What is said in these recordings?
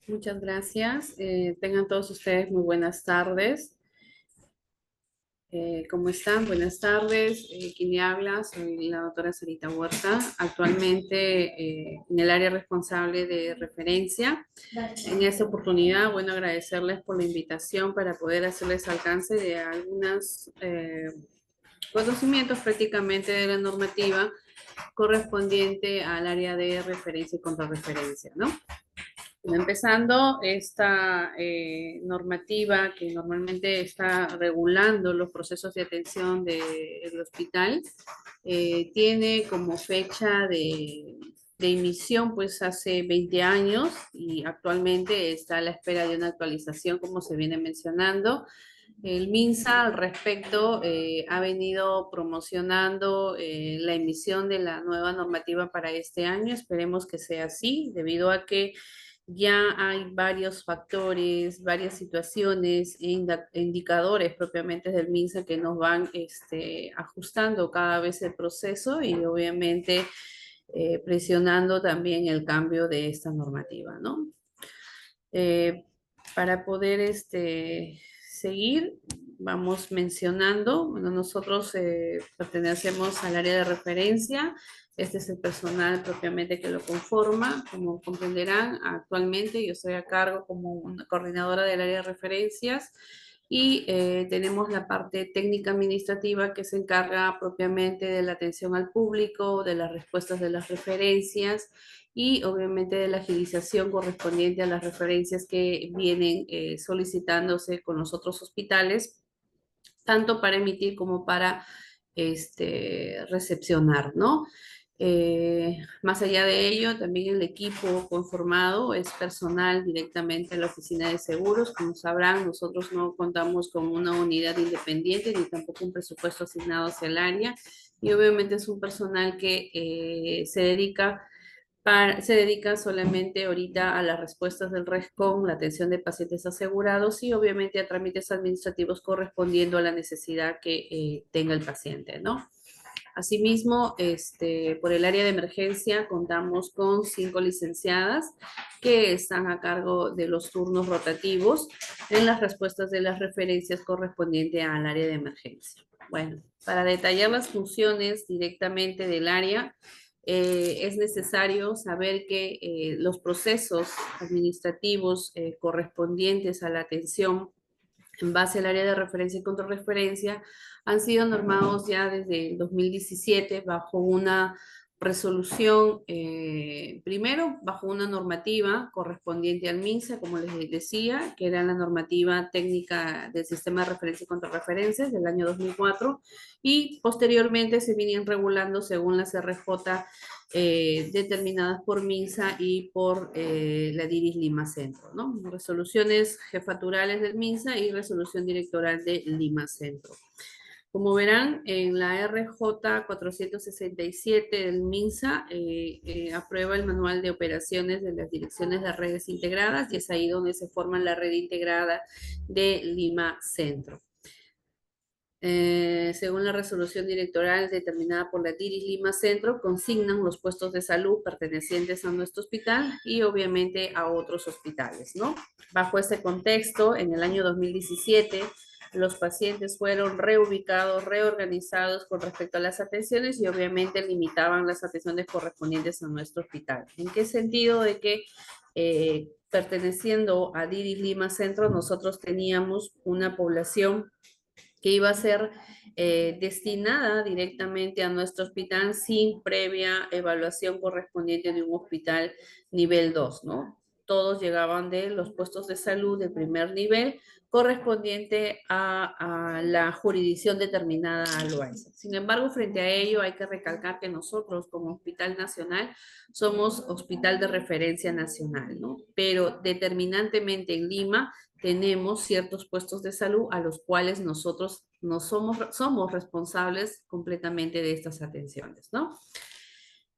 Muchas gracias. Tengan todos ustedes muy buenas tardes. ¿Cómo están? Buenas tardes. ¿Quién le habla? Soy la doctora Sarita Huerta, actualmente en el área responsable de referencia. En esta oportunidad, bueno, agradecerles por la invitación para poder hacerles alcance de algunos conocimientos prácticamente de la normativa correspondiente al área de referencia y contrarreferencia, ¿no? Empezando esta normativa que normalmente está regulando los procesos de atención del hospital, tiene como fecha de emisión pues hace 20 años y actualmente está a la espera de una actualización como se viene mencionando. El MINSA al respecto ha venido promocionando la emisión de la nueva normativa para este año. Esperemos que sea así, debido a que ya hay varios factores, varias situaciones e indicadores propiamente del MINSA que nos van ajustando cada vez el proceso y obviamente presionando también el cambio de esta normativa, ¿no? Eh, para poder seguir, vamos mencionando, bueno, nosotros pertenecemos al área de referencia, este es el personal propiamente que lo conforma, como comprenderán, actualmente yo estoy a cargo como una coordinadora del área de referencias y tenemos la parte técnica administrativa que se encarga propiamente de la atención al público, de las respuestas de las referencias y obviamente de la agilización correspondiente a las referencias que vienen solicitándose con los otros hospitales, tanto para emitir como para recepcionar, ¿no? Más allá de ello, también el equipo conformado es personal directamente en la oficina de seguros. Como sabrán, nosotros no contamos con una unidad independiente ni tampoco un presupuesto asignado hacia el área. Y obviamente es un personal que se dedica solamente ahorita a las respuestas del RESCON, la atención de pacientes asegurados y obviamente a trámites administrativos correspondiendo a la necesidad que tenga el paciente, ¿no? Asimismo, por el área de emergencia contamos con 5 licenciadas que están a cargo de los turnos rotativos en las respuestas de las referencias correspondientes al área de emergencia. Bueno, para detallar las funciones directamente del área, es necesario saber que los procesos administrativos correspondientes a la atención en base al área de referencia y contrarreferencia han sido normados ya desde el 2017 bajo una resolución, primero bajo una normativa correspondiente al MINSA, como les decía, que era la normativa técnica del sistema de referencia y contrarreferencias del año 2004, y posteriormente se vinieron regulando según las RJ determinadas por MINSA y por la DIRIS Lima Centro, ¿no? Resoluciones jefaturales del MINSA y resolución directoral de Lima Centro. Como verán, en la RJ 467 del MINSA aprueba el manual de operaciones de las direcciones de redes integradas y es ahí donde se forma la red integrada de Lima Centro. Según la resolución directoral determinada por la DIRIS Lima Centro, consignan los puestos de salud pertenecientes a nuestro hospital y obviamente a otros hospitales, ¿no? Bajo este contexto, en el año 2017, los pacientes fueron reubicados, reorganizados con respecto a las atenciones y obviamente limitaban las atenciones correspondientes a nuestro hospital. ¿En qué sentido? De que perteneciendo a DIRIS Lima Centro, nosotros teníamos una población que iba a ser destinada directamente a nuestro hospital sin previa evaluación correspondiente de un hospital nivel 2, ¿no? Todos llegaban de los puestos de salud de primer nivel correspondiente a la jurisdicción determinada al OAISA. Sin embargo, frente a ello hay que recalcar que nosotros como Hospital Nacional somos hospital de referencia nacional, ¿no? Pero determinantemente en Lima tenemos ciertos puestos de salud a los cuales nosotros no somos responsables completamente de estas atenciones, ¿no?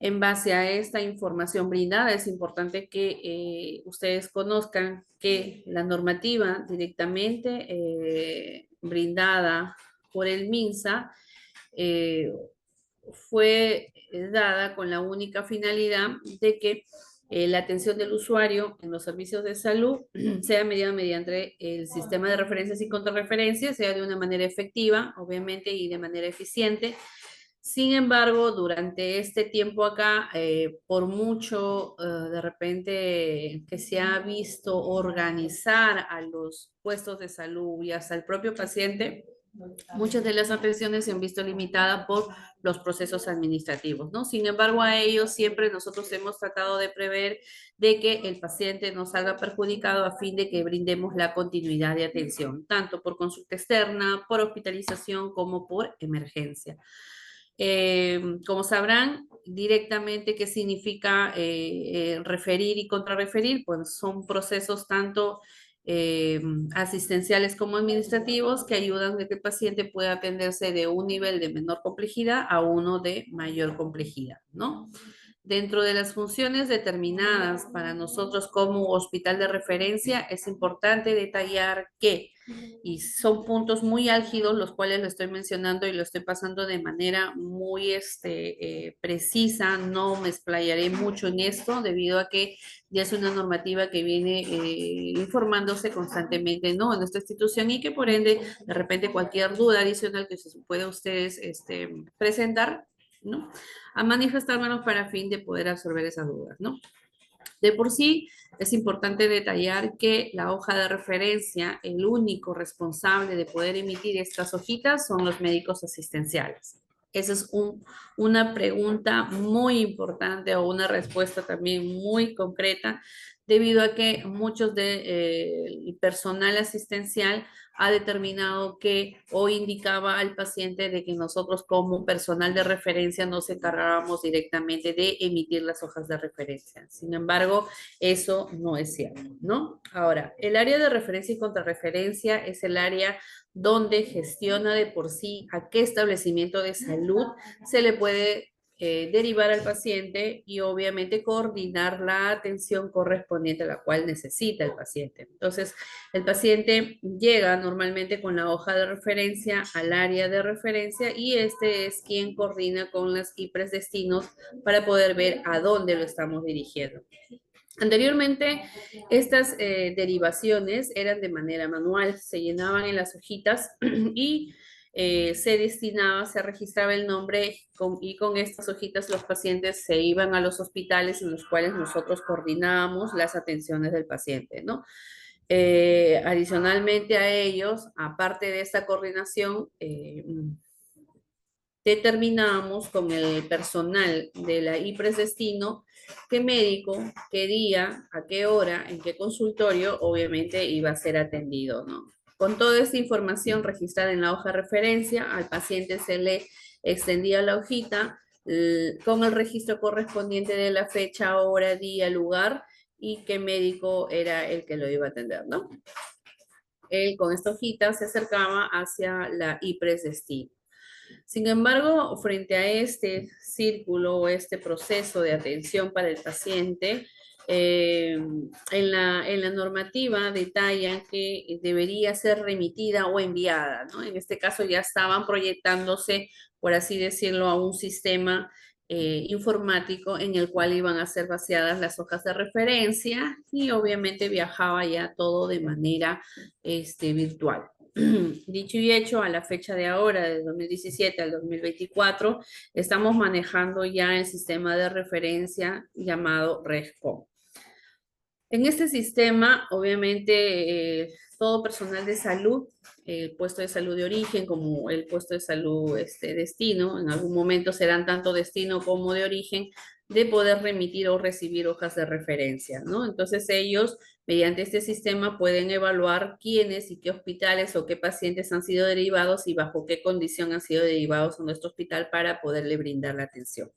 En base a esta información brindada, es importante que ustedes conozcan que la normativa directamente brindada por el MINSA fue dada con la única finalidad de que la atención del usuario en los servicios de salud sea medida mediante el sistema de referencias y contrarreferencias, sea de una manera efectiva, obviamente, y de manera eficiente. Sin embargo, durante este tiempo acá, por mucho de repente que se ha visto organizar a los puestos de salud y hasta el propio paciente, muchas de las atenciones se han visto limitadas por los procesos administrativos, ¿no? Sin embargo, a ellos siempre nosotros hemos tratado de prever de que el paciente no salga perjudicado a fin de que brindemos la continuidad de atención, tanto por consulta externa, por hospitalización como por emergencia. Como sabrán, directamente qué significa referir y contrarreferir, pues son procesos tanto eh, asistenciales como administrativos que ayudan a que el paciente pueda atenderse de un nivel de menor complejidad a uno de mayor complejidad, ¿no? Dentro de las funciones determinadas para nosotros como hospital de referencia, es importante detallar que, y son puntos muy álgidos los cuales lo estoy mencionando y lo estoy pasando de manera muy precisa, no me explayaré mucho en esto debido a que ya es una normativa que viene informándose constantemente, ¿no? En nuestra institución y que por ende, de repente cualquier duda adicional que se pueda ustedes presentar, ¿no? A manifestármelos para fin de poder absorber esas dudas, ¿no? De por sí, es importante detallar que la hoja de referencia, el único responsable de poder emitir estas hojitas son los médicos asistenciales. Esa es una pregunta muy importante o una respuesta también muy concreta, debido a que muchos del personal asistencial ha determinado que o indicaba al paciente de que nosotros como personal de referencia nos encargábamos directamente de emitir las hojas de referencia. Sin embargo, eso no es cierto, ¿no? Ahora, el área de referencia y contrarreferencia es el área donde gestiona de por sí a qué establecimiento de salud se le puede derivar al paciente y obviamente coordinar la atención correspondiente a la cual necesita el paciente. Entonces, el paciente llega normalmente con la hoja de referencia al área de referencia y este es quien coordina con las IPRES destinos para poder ver a dónde lo estamos dirigiendo. Anteriormente, estas derivaciones eran de manera manual, se llenaban en las hojitas y se destinaba, se registraba el nombre y con estas hojitas los pacientes se iban a los hospitales en los cuales nosotros coordinábamos las atenciones del paciente, ¿no? Adicionalmente a ellos, aparte de esta coordinación, determinamos con el personal de la IPRES Destino qué médico, qué día, a qué hora, en qué consultorio, obviamente iba a ser atendido, ¿no? Con toda esta información registrada en la hoja de referencia, al paciente se le extendía la hojita con el registro correspondiente de la fecha, hora, día, lugar y qué médico era el que lo iba a atender, ¿no? Él con esta hojita se acercaba hacia la IPRES Destino. Sin embargo, frente a este círculo o este proceso de atención para el paciente, en la normativa detallan que debería ser remitida o enviada, ¿no? En este caso ya estaban proyectándose, por así decirlo, a un sistema informático en el cual iban a ser vaciadas las hojas de referencia y obviamente viajaba ya todo de manera virtual. Dicho y hecho, a la fecha de ahora, del 2017 al 2024, estamos manejando ya el sistema de referencia llamado RESCOM. En este sistema, obviamente, todo personal de salud, el puesto de salud de origen como el puesto de salud destino, en algún momento serán tanto destino como de origen, de poder remitir o recibir hojas de referencia, ¿no? Entonces ellos, mediante este sistema, pueden evaluar quiénes y qué hospitales o qué pacientes han sido derivados y bajo qué condición han sido derivados a nuestro hospital para poderle brindar la atención.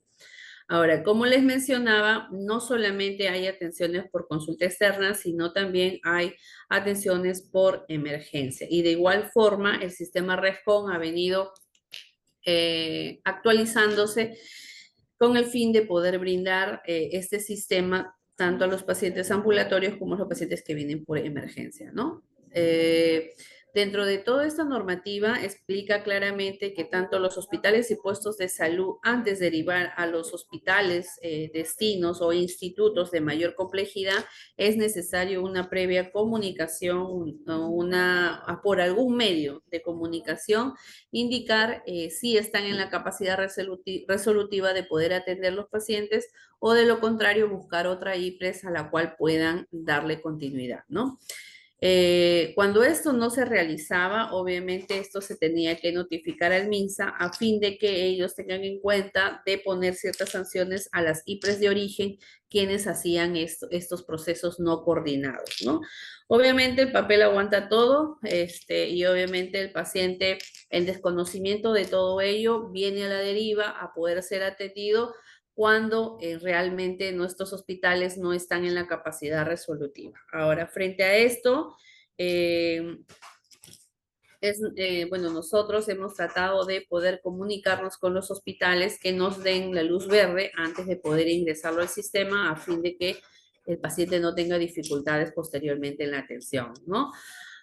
Ahora, como les mencionaba, no solamente hay atenciones por consulta externa, sino también hay atenciones por emergencia. Y de igual forma, el sistema RESCOM ha venido actualizándose con el fin de poder brindar este sistema tanto a los pacientes ambulatorios como a los pacientes que vienen por emergencia, ¿no? Dentro de toda esta normativa explica claramente que tanto los hospitales y puestos de salud, antes de derivar a los hospitales, destinos o institutos de mayor complejidad, es necesario una previa comunicación, por algún medio de comunicación, indicar si están en la capacidad resolutiva de poder atender los pacientes o de lo contrario buscar otra IPRES a la cual puedan darle continuidad, ¿no? Cuando esto no se realizaba, obviamente esto se tenía que notificar al MINSA a fin de que ellos tengan en cuenta de poner ciertas sanciones a las IPRES de origen quienes hacían estos procesos no coordinados, ¿no? Obviamente el papel aguanta todo, y obviamente el paciente, en desconocimiento de todo ello, viene a la deriva a poder ser atendido cuando realmente nuestros hospitales no están en la capacidad resolutiva. Ahora, frente a esto, bueno, nosotros hemos tratado de poder comunicarnos con los hospitales que nos den la luz verde antes de poder ingresarlo al sistema a fin de que el paciente no tenga dificultades posteriormente en la atención, ¿no?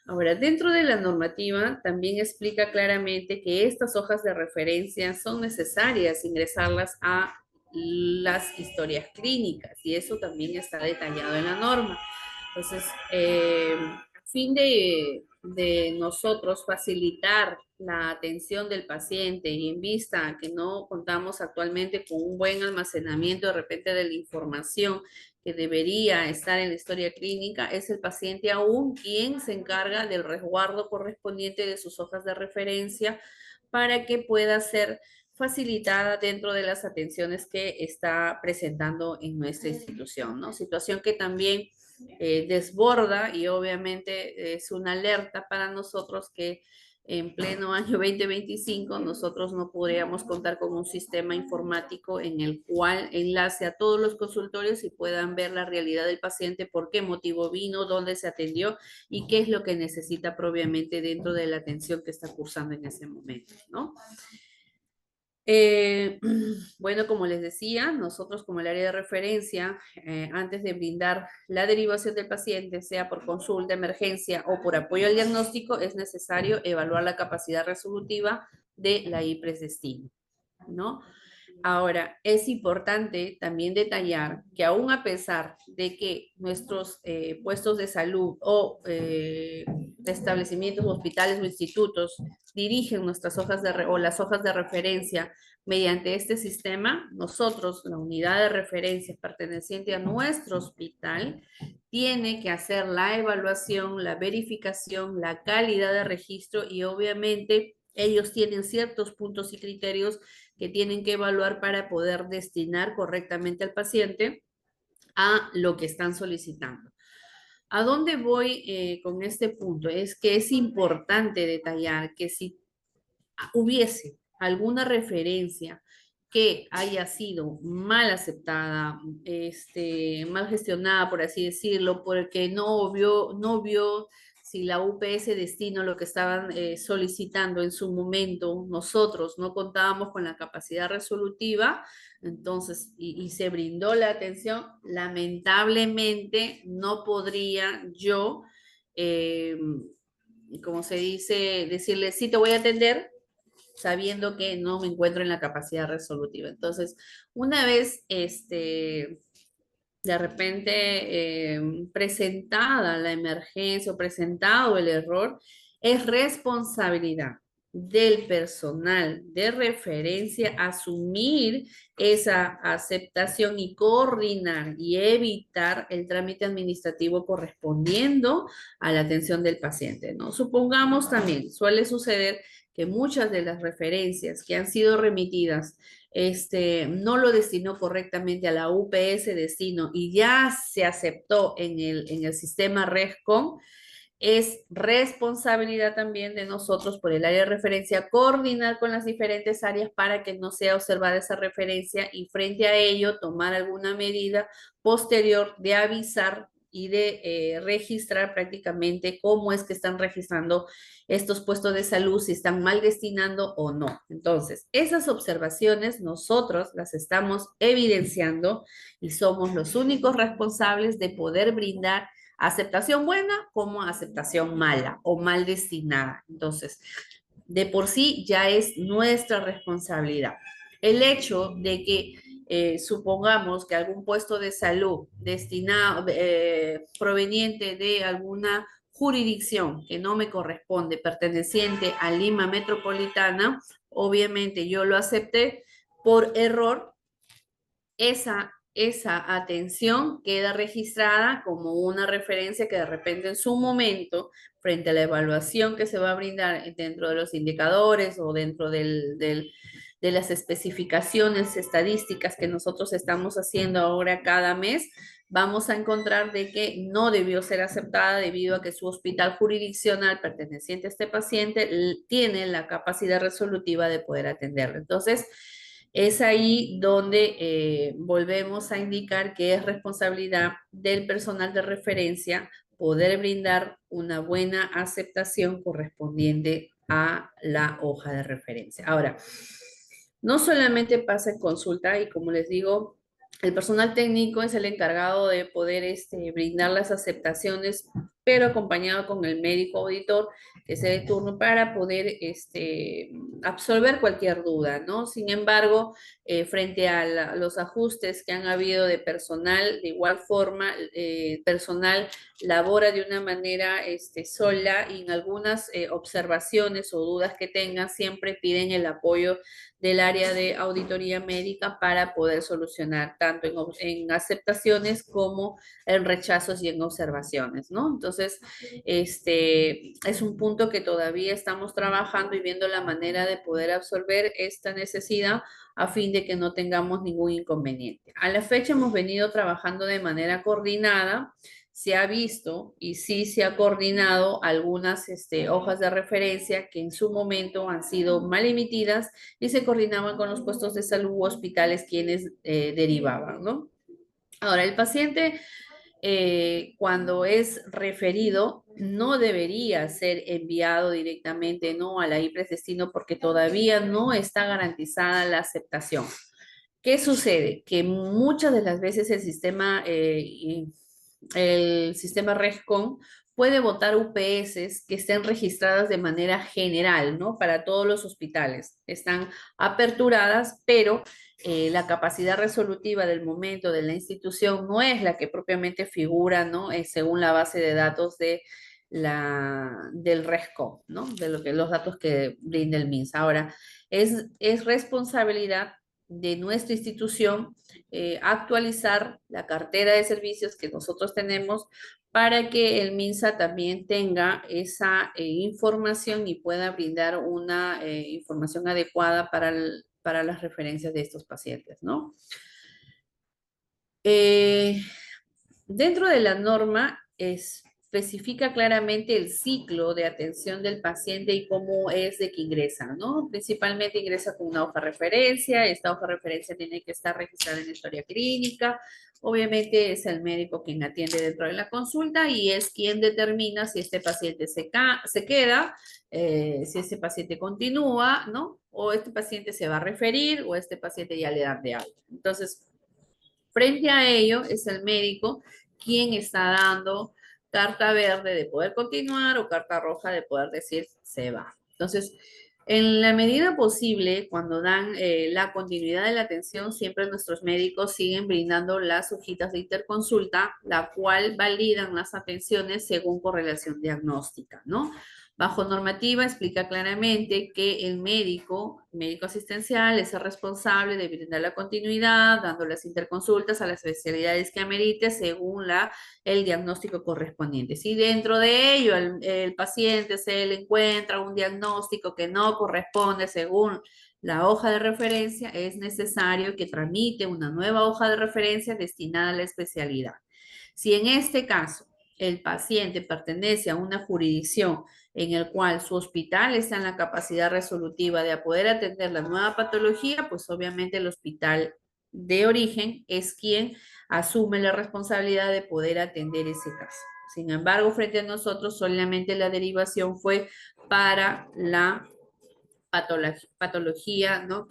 Ahora, dentro de la normativa también explica claramente que estas hojas de referencia son necesarias ingresarlas a las historias clínicas y eso también está detallado en la norma. Entonces, a fin de nosotros facilitar la atención del paciente y en vista a que no contamos actualmente con un buen almacenamiento de repente de la información que debería estar en la historia clínica, es el paciente aún quien se encarga del resguardo correspondiente de sus hojas de referencia para que pueda ser facilitada dentro de las atenciones que está presentando en nuestra institución, ¿no? Situación que también desborda y obviamente es una alerta para nosotros que en pleno año 2025 nosotros no podríamos contar con un sistema informático en el cual enlace a todos los consultorios y puedan ver la realidad del paciente, por qué motivo vino, dónde se atendió y qué es lo que necesita propiamente dentro de la atención que está cursando en ese momento, ¿no? Bueno, como les decía, nosotros como el área de referencia, antes de brindar la derivación del paciente, sea por consulta, emergencia o por apoyo al diagnóstico, es necesario evaluar la capacidad resolutiva de la IPRES destino, ¿no? Ahora, es importante también detallar que aún a pesar de que nuestros puestos de salud o establecimientos, hospitales o institutos dirigen nuestras hojas o las hojas de referencia mediante este sistema, nosotros, la unidad de referencia perteneciente a nuestro hospital, tiene que hacer la evaluación, la verificación, la calidad de registro y obviamente ellos tienen ciertos puntos y criterios que tienen que evaluar para poder destinar correctamente al paciente a lo que están solicitando. ¿A dónde voy con este punto? Es que es importante detallar que si hubiese alguna referencia que haya sido mal aceptada, mal gestionada, por así decirlo, porque no vio si la UPS Destino lo que estaban solicitando en su momento, nosotros no contábamos con la capacidad resolutiva, entonces, y se brindó la atención, lamentablemente no podría yo, como se dice, decirle, sí te voy a atender, sabiendo que no me encuentro en la capacidad resolutiva. Entonces, una vez de repente presentada la emergencia o presentado el error, es responsabilidad del personal de referencia asumir esa aceptación y coordinar y evitar el trámite administrativo correspondiendo a la atención del paciente, ¿no? Supongamos también, suele suceder que muchas de las referencias que han sido remitidas no lo destinó correctamente a la UPS destino y ya se aceptó en el sistema RESCOM, es responsabilidad también de nosotros por el área de referencia coordinar con las diferentes áreas para que no sea observada esa referencia y frente a ello tomar alguna medida posterior de avisar y de registrar prácticamente cómo es que están registrando estos puestos de salud, si están mal destinando o no. Entonces, esas observaciones nosotros las estamos evidenciando y somos los únicos responsables de poder brindar aceptación buena como aceptación mala o mal destinada. Entonces, de por sí ya es nuestra responsabilidad. El hecho de que supongamos que algún puesto de salud destinado, proveniente de alguna jurisdicción que no me corresponde, perteneciente a Lima Metropolitana, obviamente yo lo acepté por error, esa atención queda registrada como una referencia que de repente en su momento, frente a la evaluación que se va a brindar dentro de los indicadores o dentro de las especificaciones estadísticas que nosotros estamos haciendo ahora cada mes, vamos a encontrar de que no debió ser aceptada debido a que su hospital jurisdiccional perteneciente a este paciente tiene la capacidad resolutiva de poder atenderlo. Entonces, es ahí donde volvemos a indicar que es responsabilidad del personal de referencia poder brindar una buena aceptación correspondiente a la hoja de referencia. Ahora, no solamente pasa en consulta y como les digo, el personal técnico es el encargado de poder brindar las aceptaciones, pero acompañado con el médico auditor que sea de turno para poder absolver cualquier duda, ¿no? Sin embargo, frente a los ajustes que han habido de personal, de igual forma, personal labora de una manera sola y en algunas observaciones o dudas que tengan siempre piden el apoyo del área de auditoría médica para poder solucionar tanto en aceptaciones como en rechazos y en observaciones, ¿no? Entonces, es un punto que todavía estamos trabajando y viendo la manera de poder absorber esta necesidad a fin de que no tengamos ningún inconveniente. A la fecha hemos venido trabajando de manera coordinada. Se ha visto y sí se ha coordinado algunas hojas de referencia que en su momento han sido mal emitidas y se coordinaban con los puestos de salud u hospitales quienes derivaban, ¿no? Ahora, el paciente cuando es referido no debería ser enviado directamente, ¿no?, a la IPRES destino porque todavía no está garantizada la aceptación. ¿Qué sucede? Que muchas de las veces el sistema RESCON puede votar UPS que estén registradas de manera general, ¿no? Para todos los hospitales. Están aperturadas, pero la capacidad resolutiva del momento de la institución no es la que propiamente figura, ¿no? Según la base de datos del RESCON, ¿no? De los datos que brinda el MINSA. Ahora, es responsabilidad de nuestra institución actualizar la cartera de servicios que nosotros tenemos para que el MINSA también tenga esa información y pueda brindar una información adecuada para las referencias de estos pacientes, ¿no? Dentro de la norma especifica claramente el ciclo de atención del paciente y cómo es de que ingresa, ¿no? Principalmente ingresa con una hoja de referencia, esta hoja de referencia tiene que estar registrada en la historia clínica, obviamente es el médico quien atiende dentro de la consulta y es quien determina si este paciente se queda, si este paciente continúa, ¿no? O este paciente se va a referir o este paciente ya le dan de alta. Entonces, frente a ello es el médico quien está dando carta verde de poder continuar o carta roja de poder decir se va. Entonces, en la medida posible, cuando dan la continuidad de la atención, siempre nuestros médicos siguen brindando las hojitas de interconsulta, la cual validan las atenciones según correlación diagnóstica, ¿no? Bajo normativa explica claramente que el médico asistencial es el responsable de brindar la continuidad, dando las interconsultas a las especialidades que amerite según el diagnóstico correspondiente. Si dentro de ello el paciente se le encuentra un diagnóstico que no corresponde según la hoja de referencia, es necesario que tramite una nueva hoja de referencia destinada a la especialidad. Si en este caso el paciente pertenece a una jurisdicción en el cual su hospital está en la capacidad resolutiva de poder atender la nueva patología, pues obviamente el hospital de origen es quien asume la responsabilidad de poder atender ese caso. Sin embargo, frente a nosotros, solamente la derivación fue para la patología, ¿no?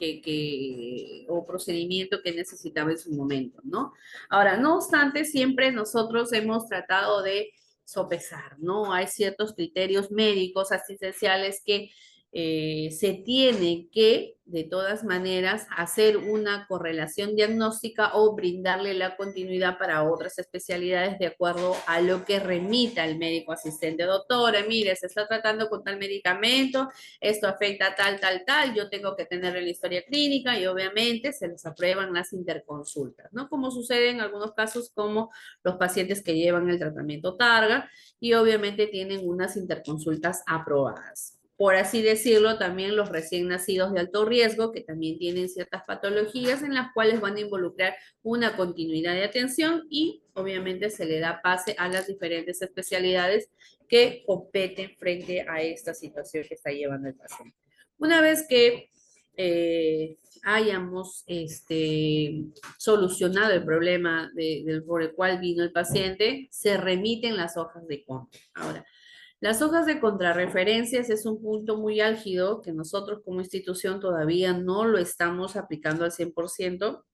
O procedimiento que necesitaba en su momento, ¿no? Ahora, no obstante, siempre nosotros hemos tratado de sopesar, ¿no? Hay ciertos criterios médicos, asistenciales que se tiene que, de todas maneras, hacer una correlación diagnóstica o brindarle la continuidad para otras especialidades de acuerdo a lo que remita el médico asistente. Doctora, mire, se está tratando con tal medicamento, esto afecta a tal, tal, tal, yo tengo que tener la historia clínica y obviamente se les aprueban las interconsultas, ¿no? Como sucede en algunos casos como los pacientes que llevan el tratamiento Targa y obviamente tienen unas interconsultas aprobadas. Por así decirlo, también los recién nacidos de alto riesgo, que también tienen ciertas patologías en las cuales van a involucrar una continuidad de atención y obviamente se le da pase a las diferentes especialidades que competen frente a esta situación que está llevando el paciente. Una vez que hayamos solucionado el problema por el cual vino el paciente, se remiten las hojas de compra. Ahora, las hojas de contrarreferencias es un punto muy álgido que nosotros como institución todavía no lo estamos aplicando al 100%,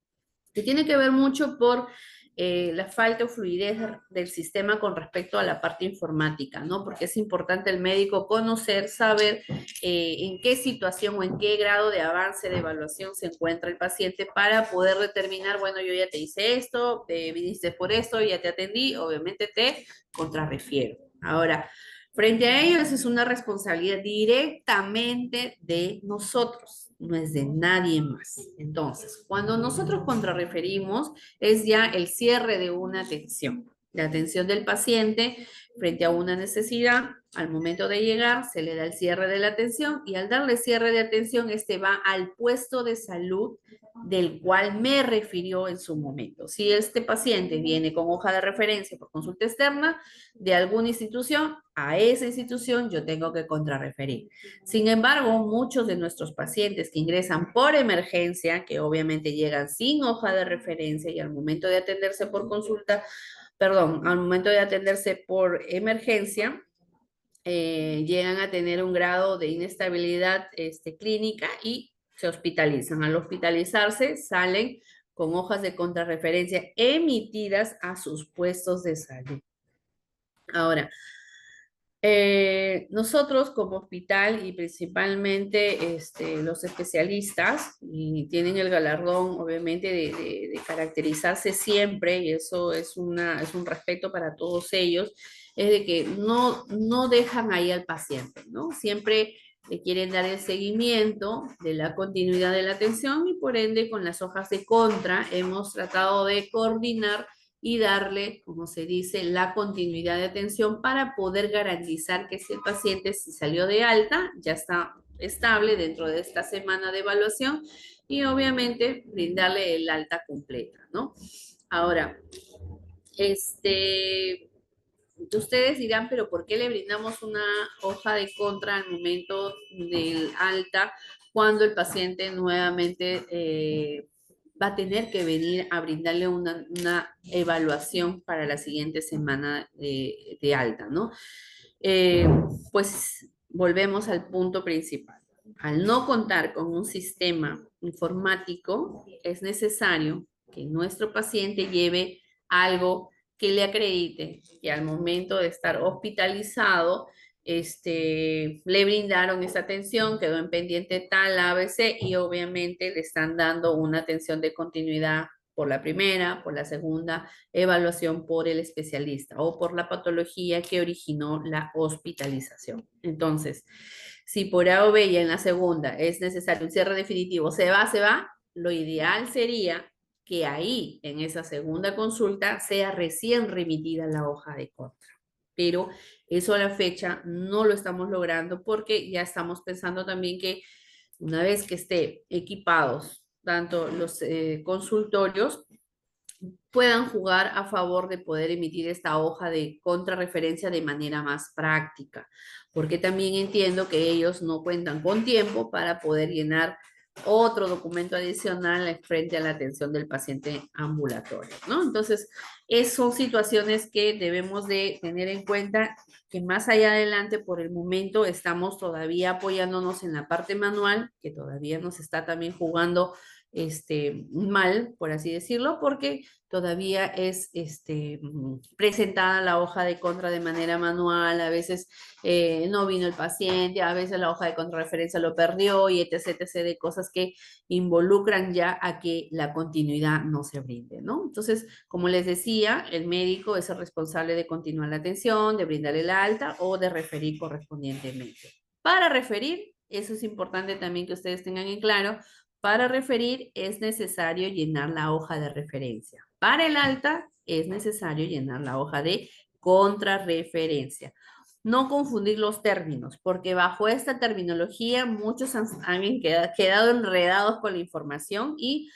que tiene que ver mucho por la falta o fluidez del sistema con respecto a la parte informática, ¿no? Porque es importante el médico conocer, saber en qué situación o en qué grado de avance de evaluación se encuentra el paciente para poder determinar, bueno, yo ya te hice esto, viniste por esto, ya te atendí, obviamente te contrarrefiero. Ahora, frente a ellos es una responsabilidad directamente de nosotros, no es de nadie más. Entonces, cuando nosotros contrarreferimos, es ya el cierre de una atención. La atención del paciente frente a una necesidad, al momento de llegar, se le da el cierre de la atención y al darle cierre de atención, este va al puesto de salud del cual me refirió en su momento. Si este paciente viene con hoja de referencia por consulta externa de alguna institución, a esa institución yo tengo que contrarreferir. Sin embargo, muchos de nuestros pacientes que ingresan por emergencia, que obviamente llegan sin hoja de referencia y al momento de atenderse por consulta, perdón, al momento de atenderse por emergencia, llegan a tener un grado de inestabilidad clínica y se hospitalizan. Al hospitalizarse, salen con hojas de contrarreferencia emitidas a sus puestos de salud. Ahora, nosotros como hospital y principalmente los especialistas y tienen el galardón obviamente de caracterizarse siempre y eso es un respeto para todos ellos, es de que no dejan ahí al paciente, ¿no? Siempre le quieren dar el seguimiento de la continuidad de la atención y por ende con las hojas de contra hemos tratado de coordinar y darle, como se dice, la continuidad de atención para poder garantizar que si el paciente si salió de alta, ya está estable dentro de esta semana de evaluación y obviamente brindarle el alta completa, ¿no? Ahora, ustedes dirán, pero ¿por qué le brindamos una hoja de contra al momento del alta cuando el paciente nuevamente va a tener que venir a brindarle una evaluación para la siguiente semana de alta, ¿no? Eh, pues volvemos al punto principal. Al no contar con un sistema informático, es necesario que nuestro paciente lleve algo que le acredite que al momento de estar hospitalizado, le brindaron esa atención, quedó en pendiente tal ABC y obviamente le están dando una atención de continuidad por la primera, por la segunda evaluación por el especialista o por la patología que originó la hospitalización. Entonces, si por A o B y en la segunda es necesario un cierre definitivo, se va, lo ideal sería que ahí, en esa segunda consulta, sea recién remitida la hoja de contra. Pero eso a la fecha no lo estamos logrando porque ya estamos pensando también que una vez que esté equipados tanto los consultorios puedan jugar a favor de poder emitir esta hoja de contrarreferencia de manera más práctica, porque también entiendo que ellos no cuentan con tiempo para poder llenar otro documento adicional frente a la atención del paciente ambulatorio, ¿no? Entonces, son situaciones que debemos de tener en cuenta que más allá adelante, por el momento, estamos todavía apoyándonos en la parte manual, que todavía nos está también jugando mal, por así decirlo, porque todavía es presentada la hoja de contra de manera manual, a veces no vino el paciente, a veces la hoja de contrarreferencia lo perdió y etc, etc, de cosas que involucran ya a que la continuidad no se brinde, ¿no? Entonces, como les decía, el médico es el responsable de continuar la atención, de brindarle la alta o de referir correspondientemente. Para referir, eso es importante también que ustedes tengan en claro, para referir es necesario llenar la hoja de referencia. Para el alta es necesario llenar la hoja de contrarreferencia. No confundir los términos, porque bajo esta terminología muchos han quedado enredados con la información y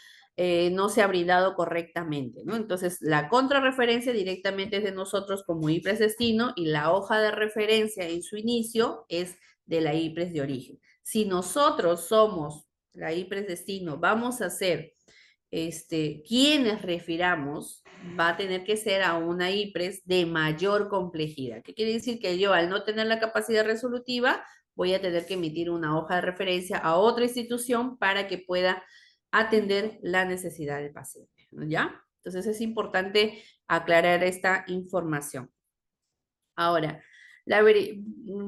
no se ha brindado correctamente, ¿no? Entonces, la contrarreferencia directamente es de nosotros como IPRES destino y la hoja de referencia en su inicio es de la IPRES de origen. Si nosotros somos la IPRES destino, vamos a ser quienes refiramos, va a tener que ser a una IPRES de mayor complejidad. ¿Qué quiere decir? Que yo, al no tener la capacidad resolutiva, voy a tener que emitir una hoja de referencia a otra institución para que pueda atender la necesidad del paciente, ¿ya? Entonces es importante aclarar esta información. Ahora,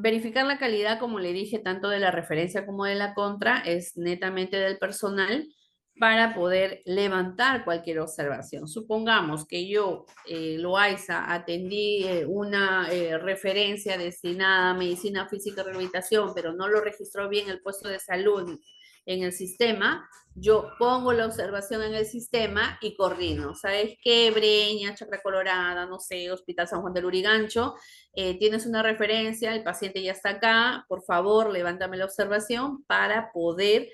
verificar la calidad, como le dije, tanto de la referencia como de la contra, es netamente del personal para poder levantar cualquier observación. Supongamos que yo, Loaiza, atendí una referencia destinada a medicina física y rehabilitación, pero no lo registró bien el puesto de salud en el sistema, yo pongo la observación en el sistema y coordino. ¿Sabes qué? Breña, Chacra Colorada, no sé, Hospital San Juan del Lurigancho, tienes una referencia, el paciente ya está acá, por favor, levántame la observación para poder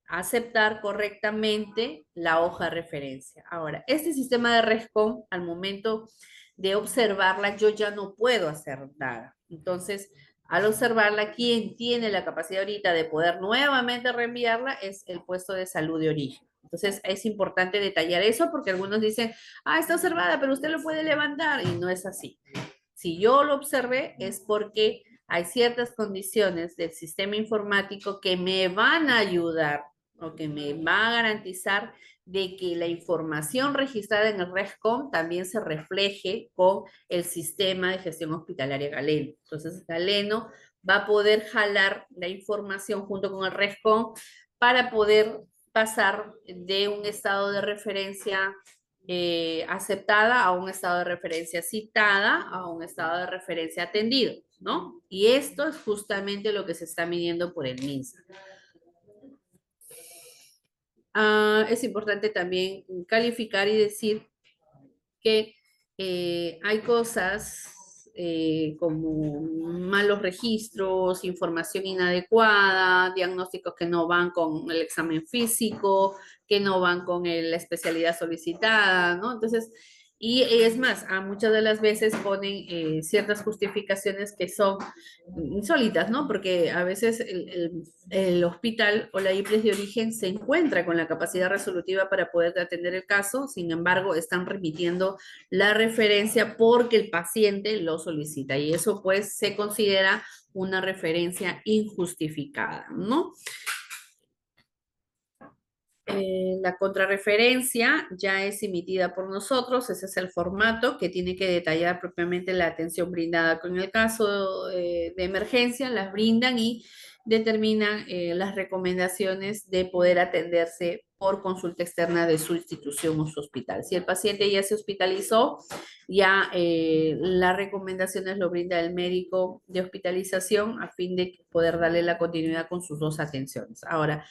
aceptar correctamente la hoja de referencia. Ahora, este sistema de RESCOM, al momento de observarla, yo ya no puedo hacer nada. Entonces, al observarla, quien tiene la capacidad ahorita de poder nuevamente reenviarla es el puesto de salud de origen. Entonces, es importante detallar eso porque algunos dicen, ah, está observada, pero usted lo puede levantar, y no es así. Si yo lo observé es porque hay ciertas condiciones del sistema informático que me van a ayudar o que me va a garantizar de que la información registrada en el RESCOM también se refleje con el sistema de gestión hospitalaria Galeno. Entonces, Galeno va a poder jalar la información junto con el RESCOM para poder pasar de un estado de referencia aceptada a un estado de referencia citada a un estado de referencia atendido, ¿no? Y esto es justamente lo que se está midiendo por el MINSA. Es importante también calificar y decir que hay cosas como malos registros, información inadecuada, diagnósticos que no van con el examen físico, que no van con la especialidad solicitada, ¿no? Entonces, y es más, a muchas de las veces ponen ciertas justificaciones que son insólitas, ¿no? Porque a veces el hospital o la IPRES de origen se encuentra con la capacidad resolutiva para poder atender el caso, sin embargo, están remitiendo la referencia porque el paciente lo solicita y eso pues se considera una referencia injustificada, ¿no? La contrarreferencia ya es emitida por nosotros, ese es el formato que tiene que detallar propiamente la atención brindada. Con el caso de emergencia, las brindan y determinan las recomendaciones de poder atenderse por consulta externa de su institución o su hospital. Si el paciente ya se hospitalizó, ya las recomendaciones lo brinda el médico de hospitalización a fin de poder darle la continuidad con sus dos atenciones. Ahora,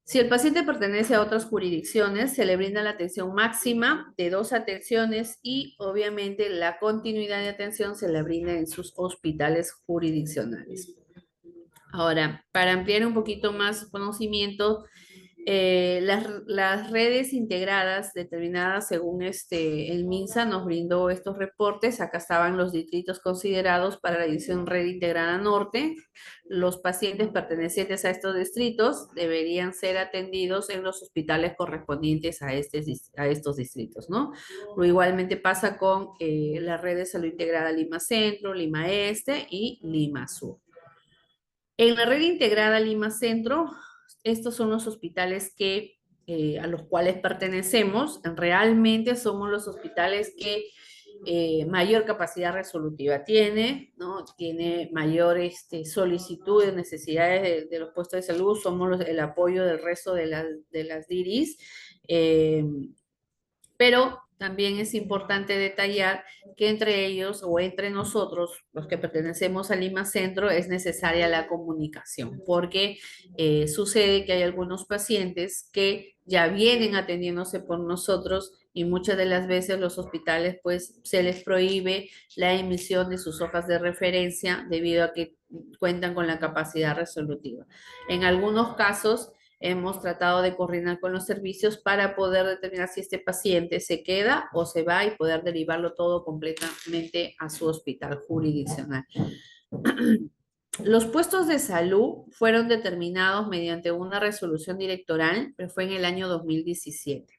si el paciente pertenece a otras jurisdicciones, se le brinda la atención máxima de 2 atenciones y obviamente la continuidad de atención se le brinda en sus hospitales jurisdiccionales. Ahora, para ampliar un poquito más conocimiento, las redes integradas determinadas según el MINSA nos brindó estos reportes. Acá estaban los distritos considerados para la división red integrada norte. Los pacientes pertenecientes a estos distritos deberían ser atendidos en los hospitales correspondientes a estos distritos, ¿no? Lo igualmente pasa con la red de salud integrada Lima Centro, Lima Este y Lima Sur. En la red integrada Lima Centro, estos son los hospitales a los cuales pertenecemos. Realmente somos los hospitales que mayor capacidad resolutiva tiene, ¿no? Tiene mayor solicitud de necesidades de los puestos de salud. Somos el apoyo del resto de las DIRIs. Pero también es importante detallar que entre ellos o entre nosotros, los que pertenecemos al Lima Centro, es necesaria la comunicación, porque sucede que hay algunos pacientes que ya vienen atendiéndose por nosotros y muchas de las veces los hospitales pues se les prohíbe la emisión de sus hojas de referencia debido a que cuentan con la capacidad resolutiva. En algunos casos hemos tratado de coordinar con los servicios para poder determinar si este paciente se queda o se va y poder derivarlo todo completamente a su hospital jurisdiccional. Los puestos de salud fueron determinados mediante una resolución directoral, pero fue en el año 2017.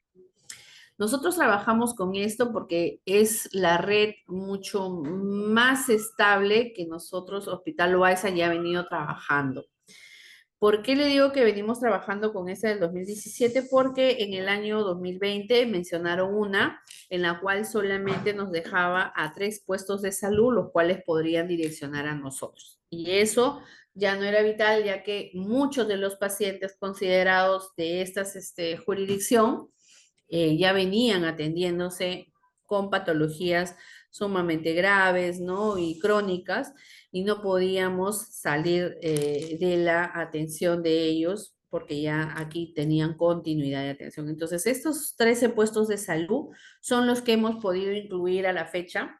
Nosotros trabajamos con esto porque es la red mucho más estable que nosotros, Hospital Loaiza, ya ha venido trabajando. ¿Por qué le digo que venimos trabajando con esa del 2017? Porque en el año 2020 mencionaron una en la cual solamente nos dejaba a 3 puestos de salud, los cuales podrían direccionar a nosotros. Y eso ya no era vital, ya que muchos de los pacientes considerados de esta jurisdicción ya venían atendiéndose con patologías sumamente graves, ¿no? Y crónicas, y no podíamos salir de la atención de ellos porque ya aquí tenían continuidad de atención. Entonces, estos 13 puestos de salud son los que hemos podido incluir a la fecha,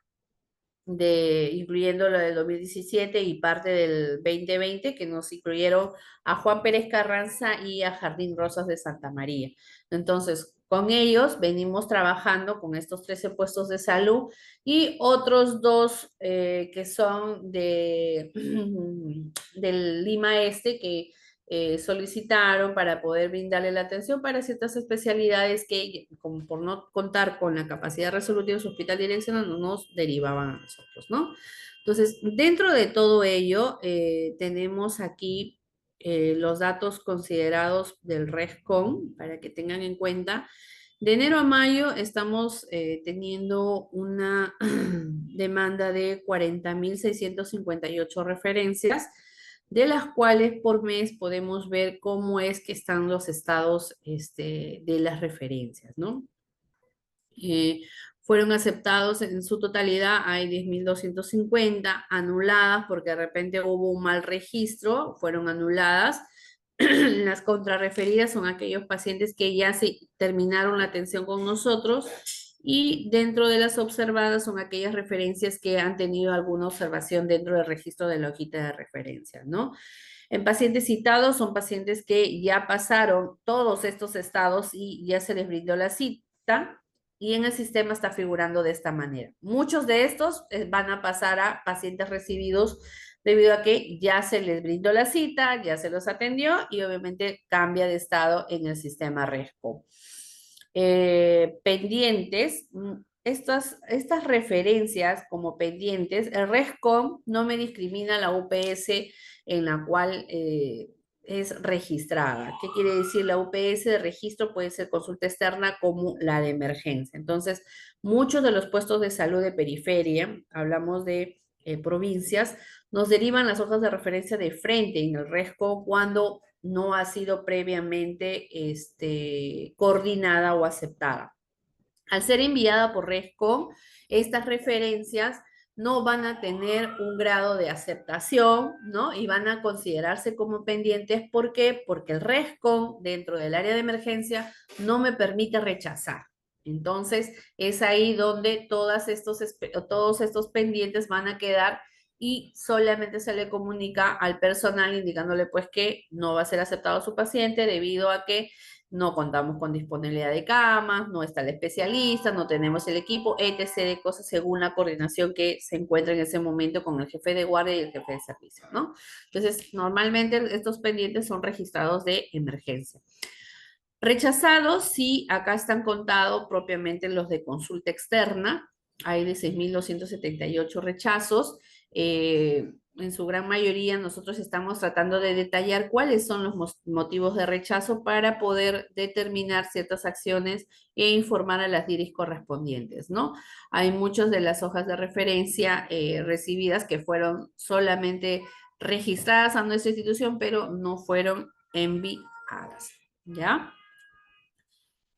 incluyendo lo del 2017 y parte del 2020, que nos incluyeron a Juan Pérez Carranza y a Jardín Rosas de Santa María. Entonces, con ellos venimos trabajando con estos 13 puestos de salud y otros 2 que son del Lima Este, que solicitaron para poder brindarle la atención para ciertas especialidades que, como por no contar con la capacidad resolutiva de su hospital direccional, no nos derivaban a nosotros, ¿no? Entonces, dentro de todo ello, tenemos aquí los datos considerados del RESCON para que tengan en cuenta. De enero a mayo estamos teniendo una demanda de 40.658 referencias, de las cuales por mes podemos ver cómo es que están los estados de las referencias, ¿no? Fueron aceptados en su totalidad, hay 10.250 anuladas porque de repente hubo un mal registro, fueron anuladas. Las contrarreferidas son aquellos pacientes que ya se terminaron la atención con nosotros y dentro de las observadas son aquellas referencias que han tenido alguna observación dentro del registro de la hojita de referencia, ¿no? En pacientes citados son pacientes que ya pasaron todos estos estados y ya se les brindó la cita y en el sistema está figurando de esta manera. Muchos de estos van a pasar a pacientes recibidos debido a que ya se les brindó la cita, ya se los atendió y obviamente cambia de estado en el sistema RESCO. Pendientes, estas referencias como pendientes, el RESCOM no me discrimina la UPS en la cual es registrada. ¿Qué quiere decir? La UPS de registro puede ser consulta externa como la de emergencia. Entonces, muchos de los puestos de salud de periferia, hablamos de provincias, nos derivan las hojas de referencia de frente en el RESCO cuando no ha sido previamente coordinada o aceptada. Al ser enviada por RESCO, estas referencias no van a tener un grado de aceptación, ¿no? Y van a considerarse como pendientes. ¿Por qué? Porque el RESCO dentro del área de emergencia no me permite rechazar. Entonces, es ahí donde todos estos pendientes van a quedar y solamente se le comunica al personal indicándole pues que no va a ser aceptado su paciente debido a que no contamos con disponibilidad de camas, no está el especialista, no tenemos el equipo, etc. de cosas según la coordinación que se encuentra en ese momento con el jefe de guardia y el jefe de servicio, ¿no? Entonces, normalmente estos pendientes son registrados de emergencia. Rechazados, sí, acá están contados propiamente los de consulta externa. Hay de 6.278 rechazos. En su gran mayoría nosotros estamos tratando de detallar cuáles son los motivos de rechazo para poder determinar ciertas acciones e informar a las DIRIs correspondientes, ¿no? Hay muchas de las hojas de referencia recibidas que fueron solamente registradas a nuestra institución, pero no fueron enviadas, ¿ya?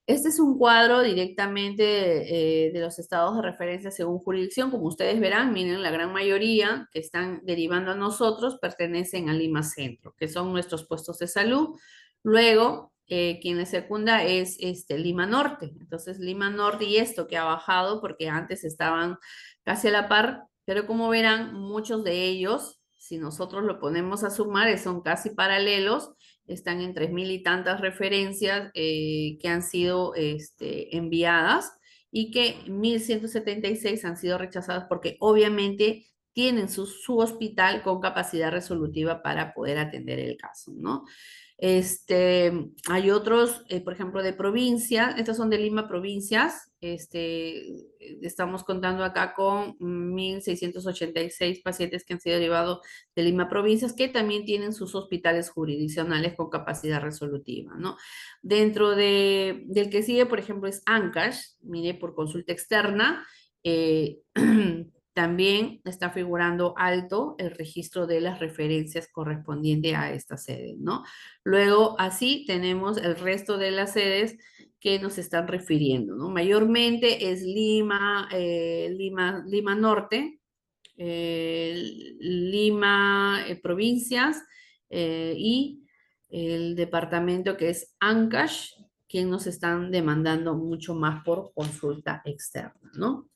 Este es un cuadro directamente de los estados de referencia según jurisdicción. Como ustedes verán, miren, la gran mayoría que están derivando a nosotros pertenecen a Lima Centro, que son nuestros puestos de salud. Luego, quien les secunda es Lima Norte. Entonces, Lima Norte y esto que ha bajado, porque antes estaban casi a la par, pero como verán, muchos de ellos, si nosotros lo ponemos a sumar, son casi paralelos, están en 3.000 y tantas referencias que han sido enviadas y que 1.176 han sido rechazadas porque obviamente tienen su hospital con capacidad resolutiva para poder atender el caso, ¿no? Hay otros, por ejemplo, de provincia, estas son de Lima provincias, estamos contando acá con 1.686 pacientes que han sido derivados de Lima provincias, que también tienen sus hospitales jurisdiccionales con capacidad resolutiva, ¿no? Dentro del que sigue, por ejemplo, es Ancash, mire, por consulta externa, también está figurando alto el registro de las referencias correspondientes a esta sede, ¿no? Luego, así tenemos el resto de las sedes que nos están refiriendo, ¿no? Mayormente es Lima, Lima Norte, Lima provincias y el departamento que es Ancash, quien nos están demandando mucho más por consulta externa, ¿no?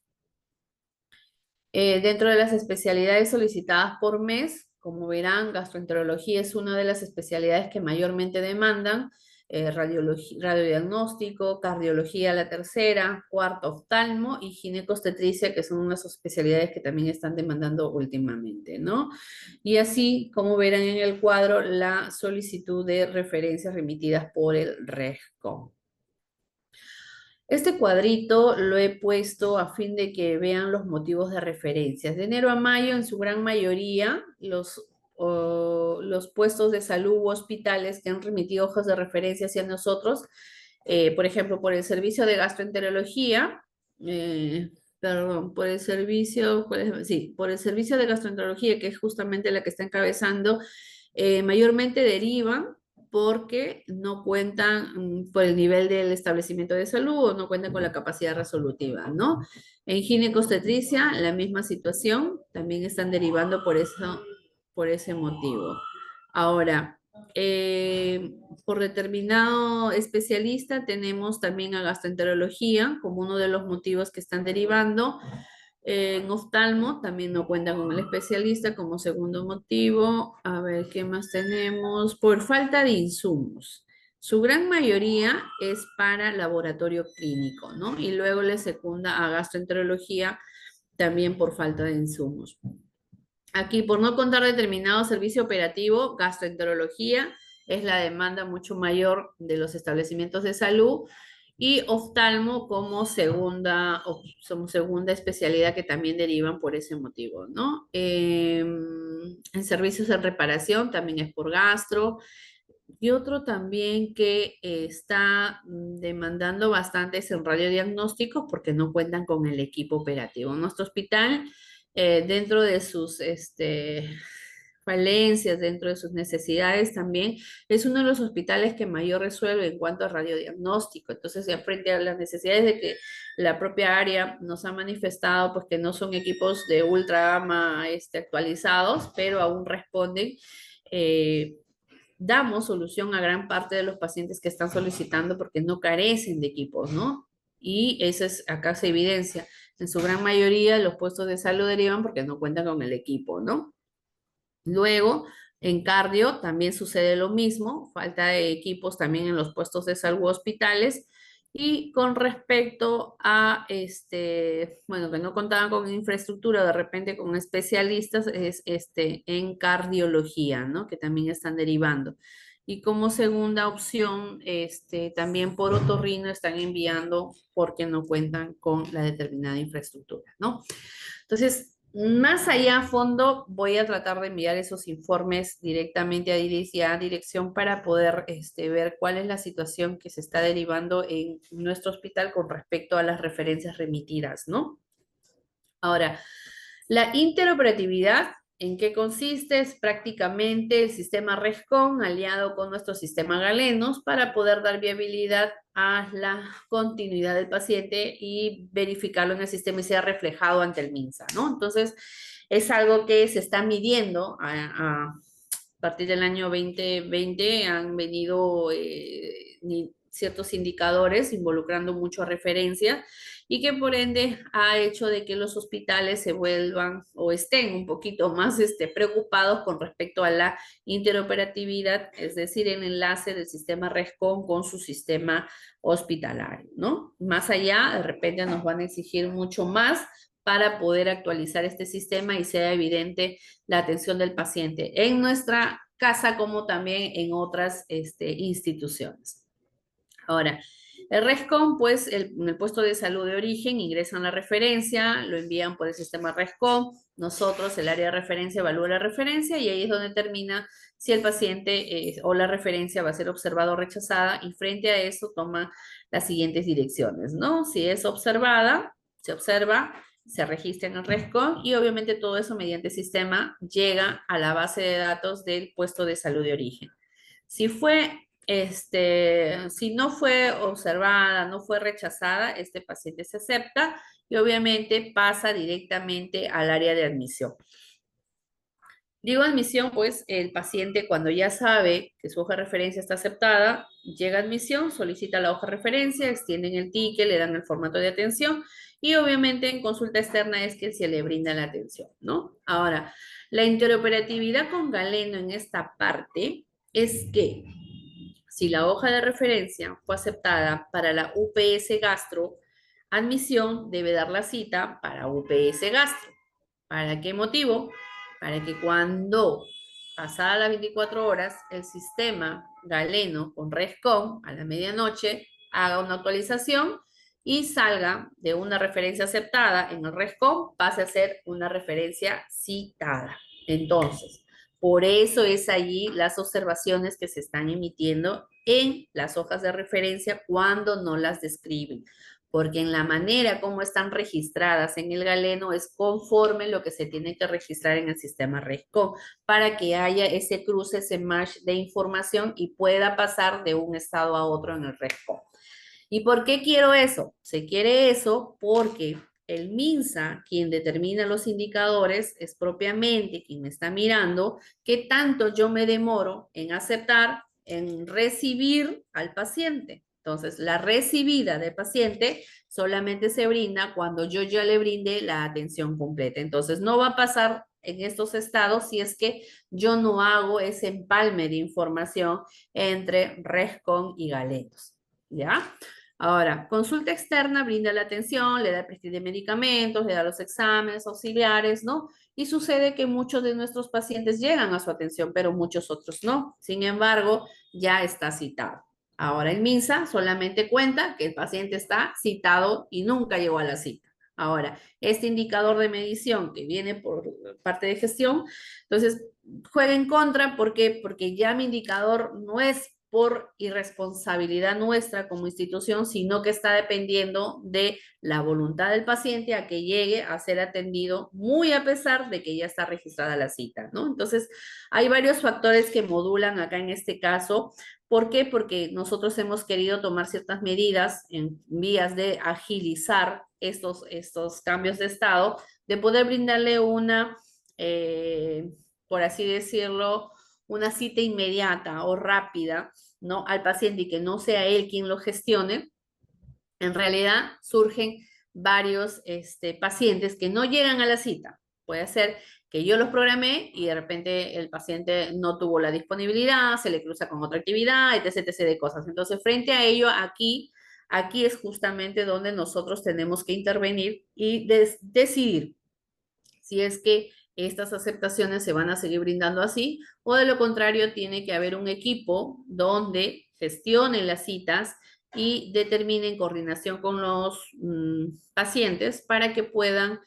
Dentro de las especialidades solicitadas por mes, como verán, gastroenterología es una de las especialidades que mayormente demandan, radiodiagnóstico, cardiología la tercera, cuarta oftalmo y ginecostetricia, que son unas especialidades que también están demandando últimamente, ¿no? Y así, como verán en el cuadro, la solicitud de referencias remitidas por el RESCO. Este cuadrito lo he puesto a fin de que vean los motivos de referencias. De enero a mayo, en su gran mayoría, los puestos de salud u hospitales que han remitido hojas de referencia hacia nosotros, por ejemplo, por el servicio de gastroenterología, perdón, por el servicio de gastroenterología, que es justamente la que está encabezando, mayormente derivan porque no cuentan por el nivel del establecimiento de salud o no cuentan con la capacidad resolutiva, ¿no? En ginecostetricia, la misma situación, también están derivando por eso, por ese motivo. Ahora, por determinado especialista tenemos también a gastroenterología como uno de los motivos que están derivando. En oftalmo también no cuentan con el especialista como segundo motivo. A ver, ¿qué más tenemos? Por falta de insumos. Su gran mayoría es para laboratorio clínico, ¿no? Y luego le secunda a gastroenterología también por falta de insumos. Aquí, por no contar determinado servicio operativo, gastroenterología es la demanda mucho mayor de los establecimientos de salud y oftalmo como segunda especialidad que también derivan por ese motivo, ¿no? En servicios de reparación también es por gastro. Y otro también que está demandando bastante es en radiodiagnósticos porque no cuentan con el equipo operativo. Nuestro hospital, dentro de sus falencias, dentro de sus necesidades también, es uno de los hospitales que mayor resuelve en cuanto a radiodiagnóstico. Entonces, ya frente a las necesidades de que la propia área nos ha manifestado, pues que no son equipos de ultra gama actualizados, pero aún responden. Damos solución a gran parte de los pacientes que están solicitando porque no carecen de equipos, ¿no? Y acá se evidencia. En su gran mayoría los puestos de salud derivan porque no cuentan con el equipo, ¿no? Luego, En cardio también sucede lo mismo, falta de equipos también en los puestos de salud hospitales. Y con respecto a, bueno, que no contaban con infraestructura, de repente con especialistas, es en cardiología, ¿no? Que también están derivando. Y como segunda opción, también por otorrino están enviando porque no cuentan con la determinada infraestructura, ¿no? Entonces, más allá a fondo, voy a tratar de enviar esos informes directamente a dirección para poder ver cuál es la situación que se está derivando en nuestro hospital con respecto a las referencias remitidas, ¿no? Ahora, la interoperatividad, ¿en qué consiste? Es prácticamente el sistema RESCON aliado con nuestro sistema Galenos para poder dar viabilidad a la continuidad del paciente y verificarlo en el sistema y sea reflejado ante el MINSA, ¿no? Entonces, es algo que se está midiendo a partir del año 2020, han venido ciertos indicadores involucrando mucho a referencia y que por ende ha hecho de que los hospitales se vuelvan o estén un poquito más preocupados con respecto a la interoperatividad, es decir, el enlace del sistema RESCON con su sistema hospitalario, ¿no? Más allá, de repente nos van a exigir mucho más para poder actualizar este sistema y sea evidente la atención del paciente en nuestra casa como también en otras instituciones. Ahora, el RESCOM, pues, en el puesto de salud de origen, ingresan la referencia, lo envían por el sistema RESCOM, nosotros, el área de referencia, evalúa la referencia y ahí es donde termina si el paciente o la referencia va a ser observada o rechazada y frente a eso toma las siguientes direcciones, ¿no? Si es observada, se observa, se registra en el RESCOM y obviamente todo eso mediante sistema llega a la base de datos del puesto de salud de origen. Si si no fue observada, no fue rechazada, este paciente se acepta y obviamente pasa directamente al área de admisión. Digo admisión, pues el paciente cuando ya sabe que su hoja de referencia está aceptada, llega a admisión, solicita la hoja de referencia, extienden el ticket, le dan el formato de atención y obviamente en consulta externa es que se le brinda la atención, ¿no? Ahora, la interoperatividad con Galeno en esta parte es que si la hoja de referencia fue aceptada para la UPS Gastro, admisión debe dar la cita para UPS Gastro. ¿Para qué motivo? Para que cuando pasadas las 24 horas, el sistema Galeno con RESCOM a la medianoche haga una actualización y salga de una referencia aceptada en el RESCOM, pase a ser una referencia citada. Entonces, por eso es allí las observaciones que se están emitiendo en las hojas de referencia cuando no las describen, porque en la manera como están registradas en el Galeno es conforme lo que se tiene que registrar en el sistema RESCOM para que haya ese cruce, ese match de información y pueda pasar de un estado a otro en el RESCOM. ¿Y por qué quiero eso? Se quiere eso porque el MINSA, quien determina los indicadores, es propiamente quien me está mirando qué tanto yo me demoro en aceptar, en recibir al paciente. Entonces, la recibida del paciente solamente se brinda cuando yo ya le brinde la atención completa. Entonces, no va a pasar en estos estados si es que yo no hago ese empalme de información entre RESCOM y Galenos. ¿Ya? Ahora, consulta externa brinda la atención, le da el prescripción de medicamentos, le da los exámenes auxiliares, ¿no? Y sucede que muchos de nuestros pacientes llegan a su atención, pero muchos otros no. Sin embargo, ya está citado. Ahora el MINSA solamente cuenta que el paciente está citado y nunca llegó a la cita. Ahora, este indicador de medición que viene por parte de gestión, entonces juega en contra, ¿por qué? Porque ya mi indicador no es por irresponsabilidad nuestra como institución, sino que está dependiendo de la voluntad del paciente a que llegue a ser atendido, muy a pesar de que ya está registrada la cita, ¿no? Entonces, hay varios factores que modulan acá en este caso. ¿Por qué? Porque nosotros hemos querido tomar ciertas medidas en vías de agilizar estos cambios de estado, de poder brindarle una, por así decirlo, una cita inmediata o rápida, ¿no? Al paciente y que no sea él quien lo gestione. En realidad surgen varios pacientes que no llegan a la cita. Puede ser que yo los programé y de repente el paciente no tuvo la disponibilidad, se le cruza con otra actividad, etc, etc de cosas. Entonces, frente a ello, aquí es justamente donde nosotros tenemos que intervenir y decidir si es que estas aceptaciones se van a seguir brindando así, o de lo contrario, tiene que haber un equipo donde gestionen las citas y determine en coordinación con los pacientes para que puedan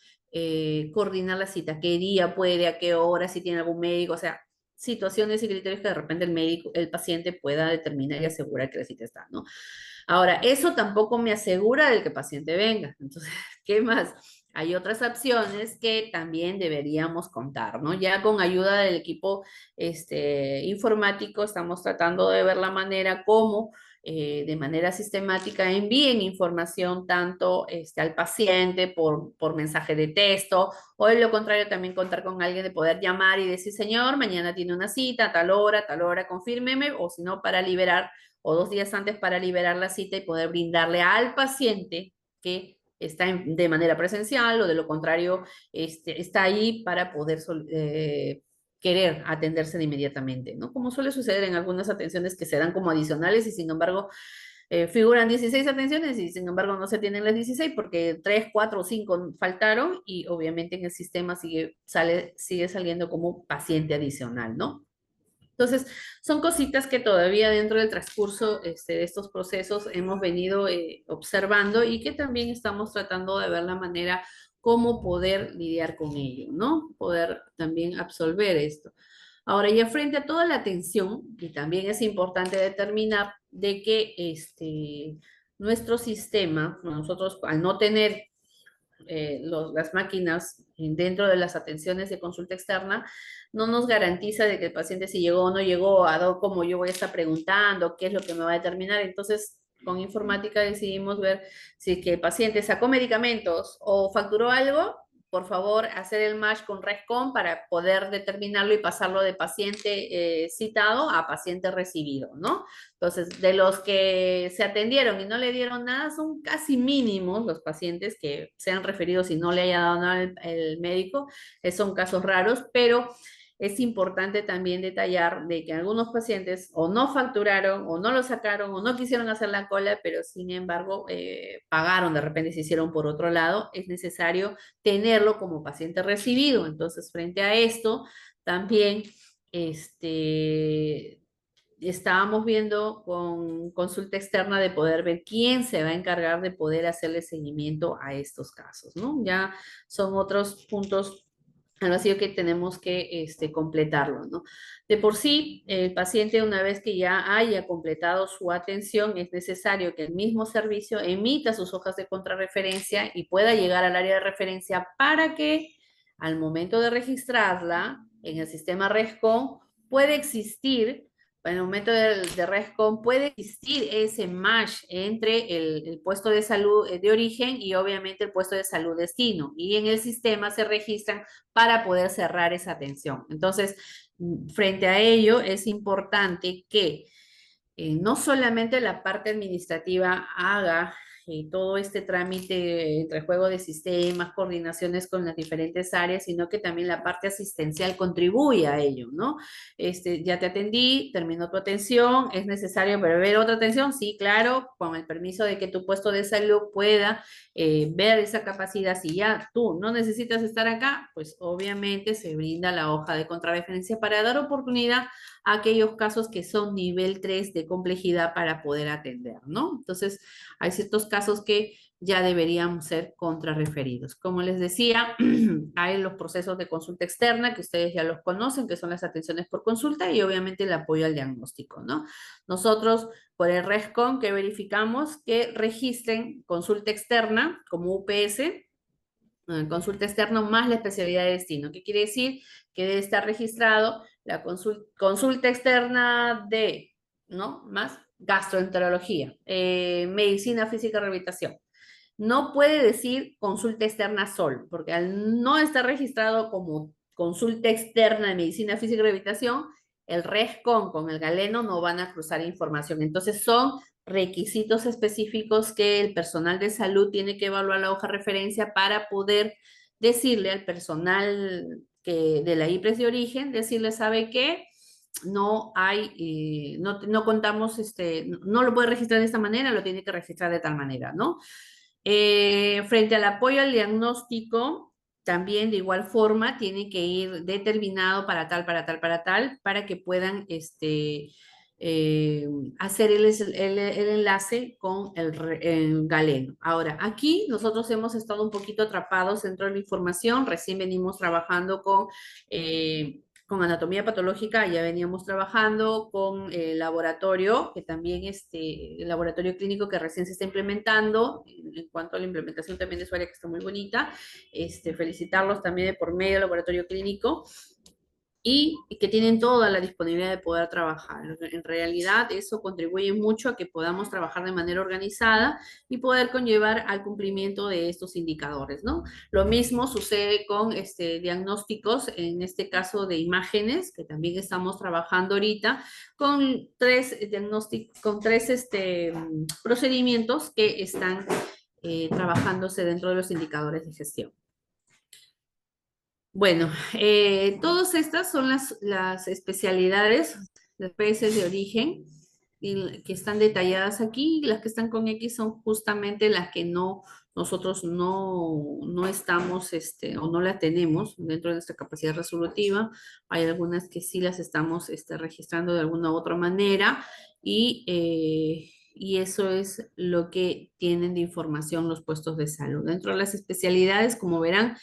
coordinar la cita, qué día puede, a qué hora, si tiene algún médico, o sea, situaciones y criterios que de repente el médico, el paciente pueda determinar y asegurar que la cita está, ¿no? Ahora, eso tampoco me asegura de que el paciente venga. Entonces, ¿qué más? Hay otras opciones que también deberíamos contar, ¿no? Ya con ayuda del equipo informático estamos tratando de ver la manera como de manera sistemática envíen información tanto al paciente por mensaje de texto o de lo contrario también contar con alguien de poder llamar y decir, señor, mañana tiene una cita a tal hora, confírmeme o si no, para liberar o 2 días antes para liberar la cita y poder brindarle al paciente que está de manera presencial o de lo contrario está ahí para poder querer atenderse de inmediatamente, ¿no? Como suele suceder en algunas atenciones que se dan como adicionales y sin embargo figuran 16 atenciones y sin embargo no se tienen las 16 porque 3, 4 o 5 faltaron y obviamente en el sistema sigue saliendo como paciente adicional, ¿no? Entonces, son cositas que todavía dentro del transcurso de estos procesos hemos venido observando y que también estamos tratando de ver la manera cómo poder lidiar con ello, ¿no? Poder también absolver esto. Ahora, ya frente a toda la atención, y también es importante determinar de que nuestro sistema, nosotros al no tener las máquinas dentro de las atenciones de consulta externa, no nos garantiza de que el paciente si llegó o no llegó, a dado como yo voy a estar preguntando, qué es lo que me va a determinar. Entonces, con informática decidimos ver si es que el paciente sacó medicamentos o facturó algo, por favor, hacer el match con RESCOM para poder determinarlo y pasarlo de paciente citado a paciente recibido, ¿no? Entonces, de los que se atendieron y no le dieron nada, son casi mínimos los pacientes que sean referidos y no le haya dado nada el médico. Son casos raros, pero es importante también detallar de que algunos pacientes o no facturaron o no lo sacaron o no quisieron hacer la cola, pero sin embargo pagaron, de repente se hicieron por otro lado. Es necesario tenerlo como paciente recibido. Entonces, frente a esto, también estábamos viendo con consulta externa de poder ver quién se va a encargar de poder hacerle seguimiento a estos casos, ¿no? Ya son otros puntos al vacío que tenemos que completarlo, ¿no? De por sí, el paciente una vez que ya haya completado su atención, es necesario que el mismo servicio emita sus hojas de contrarreferencia y pueda llegar al área de referencia para que al momento de registrarla en el sistema RESCOM puede existir en el momento de RESCOM puede existir ese match entre el puesto de salud de origen y obviamente el puesto de salud destino. Y en el sistema se registran para poder cerrar esa atención. Entonces, frente a ello, es importante que no solamente la parte administrativa haga todo este trámite entre juego de sistemas, coordinaciones con las diferentes áreas, sino que también la parte asistencial contribuye a ello, ¿no? Ya te atendí, terminó tu atención, ¿es necesario prever otra atención? Sí, claro, con el permiso de que tu puesto de salud pueda ver esa capacidad. Si ya tú no necesitas estar acá, pues obviamente se brinda la hoja de contrarreferencia para dar oportunidad a aquellos casos que son nivel 3 de complejidad para poder atender, ¿no? Entonces, hay ciertos casos que ya deberían ser contrarreferidos. Como les decía, hay los procesos de consulta externa que ustedes ya los conocen, que son las atenciones por consulta y obviamente el apoyo al diagnóstico, ¿no? Nosotros, por el RESCOM, que verificamos que registren consulta externa como UPS, consulta externa más la especialidad de destino. ¿Qué quiere decir? Que debe estar registrado la consulta externa de, ¿no? Más gastroenterología, medicina física y rehabilitación. No puede decir consulta externa solo, porque al no estar registrado como consulta externa de medicina física y rehabilitación, el RESCOM con el galeno no van a cruzar información. Entonces son requisitos específicos que el personal de salud tiene que evaluar la hoja de referencia para poder decirle al personal que de la IPRES de origen, decirle, ¿sabe qué? No hay, no contamos, no lo puede registrar de esta manera, lo tiene que registrar de tal manera, ¿no? Frente al apoyo al diagnóstico, también de igual forma tiene que ir determinado para tal, para tal, para tal, para que puedan eh, hacer el enlace con el galeno. Ahora, aquí nosotros hemos estado un poquito atrapados dentro de la información, recién venimos trabajando con anatomía patológica, ya veníamos trabajando con el laboratorio, que también el laboratorio clínico que recién se está implementando, en cuanto a la implementación también de su área que está muy bonita, felicitarlos también por medio del laboratorio clínico y que tienen toda la disponibilidad de poder trabajar. En realidad, eso contribuye mucho a que podamos trabajar de manera organizada y poder conllevar al cumplimiento de estos indicadores, ¿no? Lo mismo sucede con diagnósticos, en este caso de imágenes, que también estamos trabajando ahorita, con tres diagnósticos, con tres procedimientos que están trabajándose dentro de los indicadores de gestión. Bueno, todas estas son las especialidades, las países de origen, que están detalladas aquí. Las que están con X son justamente las que nosotros no estamos, o no las tenemos dentro de nuestra capacidad resolutiva. Hay algunas que sí las estamos registrando de alguna u otra manera y eso es lo que tienen de información los puestos de salud. Dentro de las especialidades, como verán,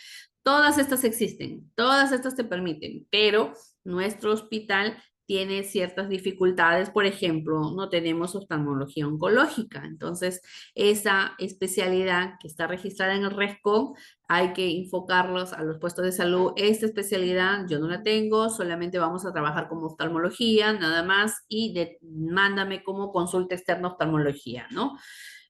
todas estas existen, todas estas te permiten, pero nuestro hospital tiene ciertas dificultades. Por ejemplo, no tenemos oftalmología oncológica. Entonces, esa especialidad que está registrada en el RESCON, hay que enfocarlos a los puestos de salud. Esta especialidad yo no la tengo, solamente vamos a trabajar como oftalmología, nada más, y mándame como consulta externa oftalmología, ¿no?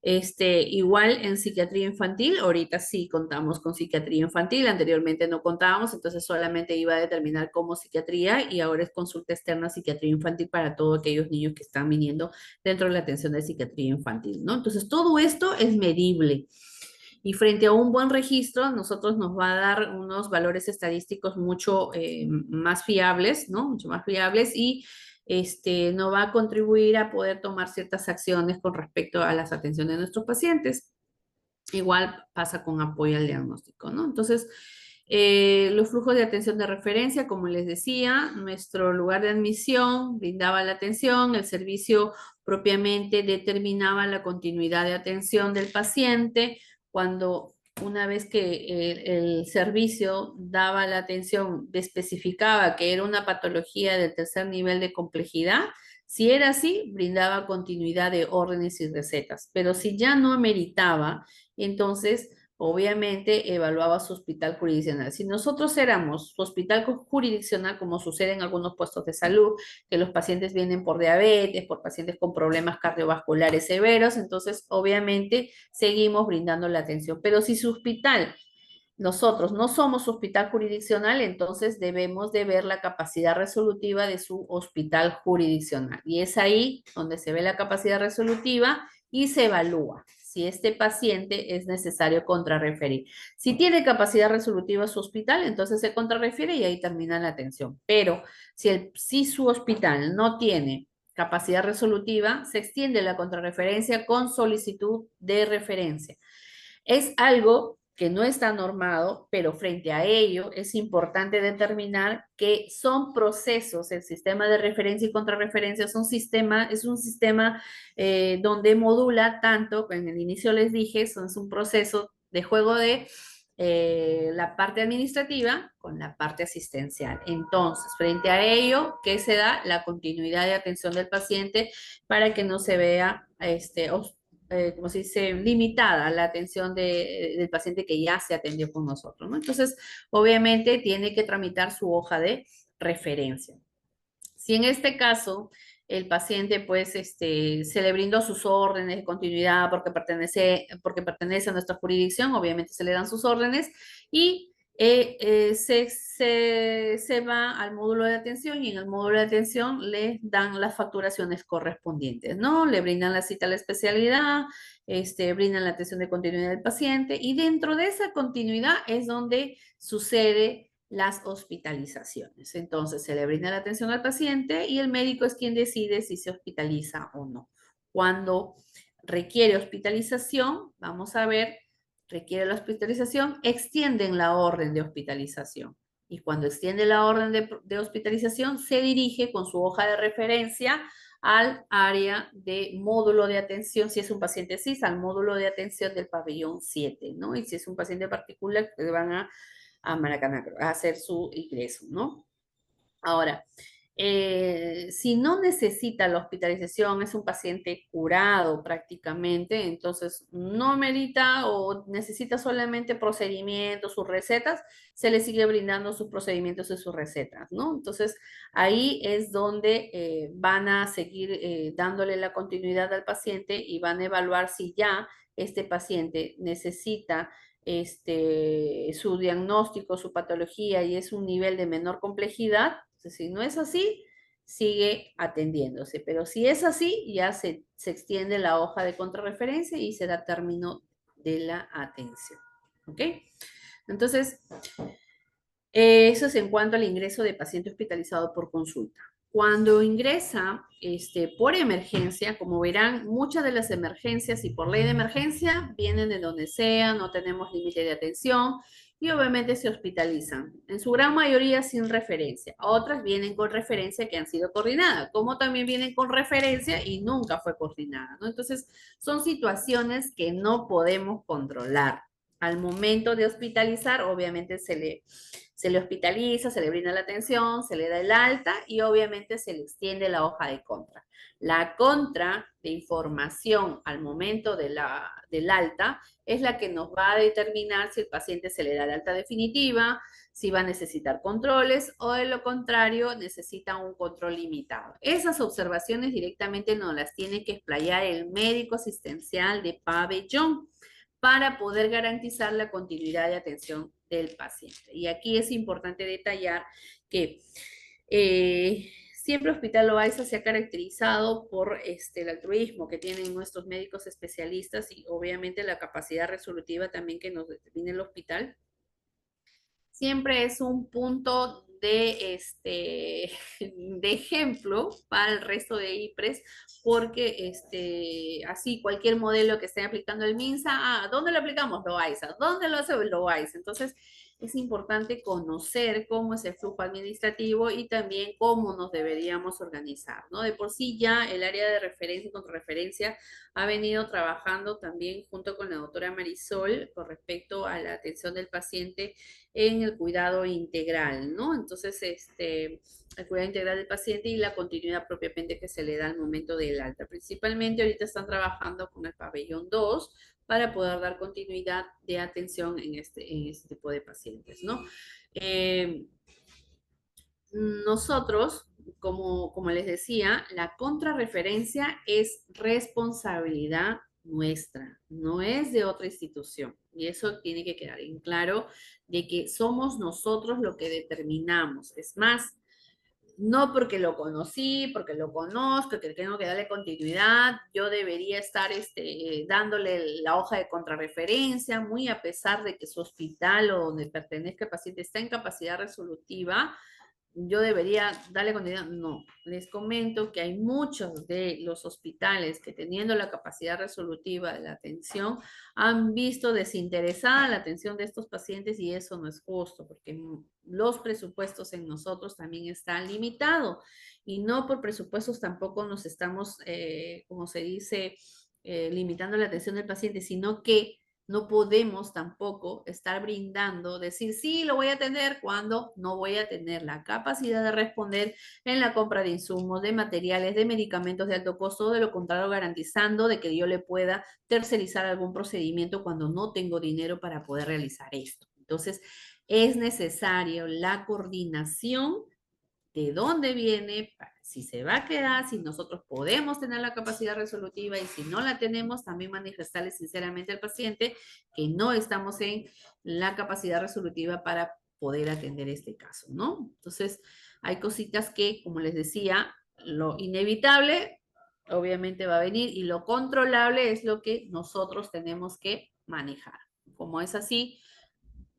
Igual en psiquiatría infantil, ahorita sí contamos con psiquiatría infantil, anteriormente no contábamos, entonces solamente iba a determinar como psiquiatría y ahora es consulta externa psiquiatría infantil para todos aquellos niños que están viniendo dentro de la atención de psiquiatría infantil, ¿no? Entonces todo esto es medible. Y frente a un buen registro, nosotros nos va a dar unos valores estadísticos mucho más fiables, ¿no? Mucho más fiables y nos va a contribuir a poder tomar ciertas acciones con respecto a las atenciones de nuestros pacientes. Igual pasa con apoyo al diagnóstico, ¿no? Entonces, los flujos de atención de referencia, como les decía, nuestro lugar de admisión brindaba la atención, el servicio propiamente determinaba la continuidad de atención del paciente. Cuando una vez que el servicio daba la atención, especificaba que era una patología del tercer nivel de complejidad, si era así, brindaba continuidad de órdenes y recetas, pero si ya no ameritaba, entonces obviamente evaluaba su hospital jurisdiccional. Si nosotros éramos su hospital jurisdiccional, como sucede en algunos puestos de salud, que los pacientes vienen por diabetes, por pacientes con problemas cardiovasculares severos, entonces obviamente seguimos brindando la atención. Pero si su hospital, nosotros no somos hospital jurisdiccional, entonces debemos de ver la capacidad resolutiva de su hospital jurisdiccional. Y es ahí donde se ve la capacidad resolutiva y se evalúa si este paciente es necesario contrarreferir. Si tiene capacidad resolutiva su hospital, entonces se contrarrefiere y ahí termina la atención. Pero si su hospital no tiene capacidad resolutiva, se extiende la contrarreferencia con solicitud de referencia. Es algo que no está normado, pero frente a ello es importante determinar que son procesos. El sistema de referencia y contrarreferencia es un sistema donde modula tanto, en el inicio les dije, es un proceso de juego de la parte administrativa con la parte asistencial. Entonces, frente a ello, ¿qué se da? La continuidad de atención del paciente para que no se vea como se dice, limitada la atención del paciente que ya se atendió con nosotros, ¿no? Entonces, obviamente tiene que tramitar su hoja de referencia. Si en este caso el paciente pues se le brindó sus órdenes de continuidad porque pertenece a nuestra jurisdicción, obviamente se le dan sus órdenes y se va al módulo de atención y en el módulo de atención le dan las facturaciones correspondientes, ¿no? Le brindan la cita a la especialidad, brindan la atención de continuidad del paciente y dentro de esa continuidad es donde sucede las hospitalizaciones. Entonces, se le brinda la atención al paciente y el médico es quien decide si se hospitaliza o no. Cuando requiere hospitalización, vamos a ver, requiere la hospitalización, extienden la orden de hospitalización. Y cuando extiende la orden de hospitalización, se dirige con su hoja de referencia al área de módulo de atención, si es un paciente CIS, al módulo de atención del pabellón 7, ¿no? Y si es un paciente particular, pues van a Maracaná, a hacer su ingreso, ¿no? Ahora, si no necesita la hospitalización, es un paciente curado prácticamente, entonces no merita o necesita solamente procedimientos, sus recetas, se le sigue brindando sus procedimientos y sus recetas, ¿no? Entonces ahí es donde van a seguir dándole la continuidad al paciente y van a evaluar si ya este paciente necesita su diagnóstico, su patología y es un nivel de menor complejidad. Entonces, si no es así, sigue atendiéndose. Pero si es así, ya se extiende la hoja de contrarreferencia y se da término de la atención. ¿Ok? Entonces, eso es en cuanto al ingreso de paciente hospitalizado por consulta. Cuando ingresa por emergencia, como verán, muchas de las emergencias y por ley de emergencia vienen de donde sea, no tenemos límite de atención y obviamente se hospitalizan. En su gran mayoría sin referencia. Otras vienen con referencia que han sido coordinadas, como también vienen con referencia y nunca fue coordinada, ¿no? Entonces, son situaciones que no podemos controlar. Al momento de hospitalizar, obviamente se le hospitaliza, se le brinda la atención, se le da el alta y obviamente se le extiende la hoja de contra. La contra de información al momento del alta es la que nos va a determinar si el paciente se le da la alta definitiva, si va a necesitar controles o de lo contrario necesita un control limitado. Esas observaciones directamente nos las tiene que explayar el médico asistencial de pabellón para poder garantizar la continuidad de atención del paciente. Y aquí es importante detallar que siempre Hospital Loaiza se ha caracterizado por el altruismo que tienen nuestros médicos especialistas y obviamente la capacidad resolutiva también que nos determina el hospital. Siempre es un punto de ejemplo para el resto de IPRES, porque así cualquier modelo que esté aplicando el MINSA, ¿dónde lo aplicamos? Loaiza. ¿Dónde lo hace Loaiza? Entonces, es importante conocer cómo es el flujo administrativo y también cómo nos deberíamos organizar, ¿no? De por sí ya el área de referencia y contrarreferencia ha venido trabajando también junto con la doctora Marisol con respecto a la atención del paciente en el cuidado integral, ¿no? Entonces, el cuidado integral del paciente y la continuidad propiamente que se le da al momento del alta. Principalmente ahorita están trabajando con el pabellón 2 para poder dar continuidad de atención en este tipo de pacientes, ¿no? Nosotros, como les decía, la contrarreferencia es responsabilidad nuestra, no es de otra institución. Y eso tiene que quedar en claro de que somos nosotros lo que determinamos. Es más, no porque lo conocí, porque lo conozco, que tengo que darle continuidad, yo debería estar dándole la hoja de contrarreferencia, muy a pesar de que su hospital o donde pertenezca el paciente está en capacidad resolutiva, yo debería darle continuidad. No, les comento que hay muchos de los hospitales que teniendo la capacidad resolutiva de la atención han visto desinteresada la atención de estos pacientes y eso no es justo porque los presupuestos en nosotros también están limitados y no por presupuestos tampoco nos estamos, como se dice, limitando la atención del paciente, sino que no podemos tampoco estar brindando, decir, sí, lo voy a atender cuando no voy a tener la capacidad de responder en la compra de insumos, de materiales, de medicamentos de alto costo, de lo contrario, garantizando de que yo le pueda tercerizar algún procedimiento cuando no tengo dinero para poder realizar esto. Entonces, es necesario la coordinación de dónde viene, si se va a quedar, si nosotros podemos tener la capacidad resolutiva y si no la tenemos, también manifestarle sinceramente al paciente que no estamos en la capacidad resolutiva para poder atender este caso, ¿no? Entonces, hay cositas que, como les decía, lo inevitable obviamente va a venir y lo controlable es lo que nosotros tenemos que manejar. Como es así,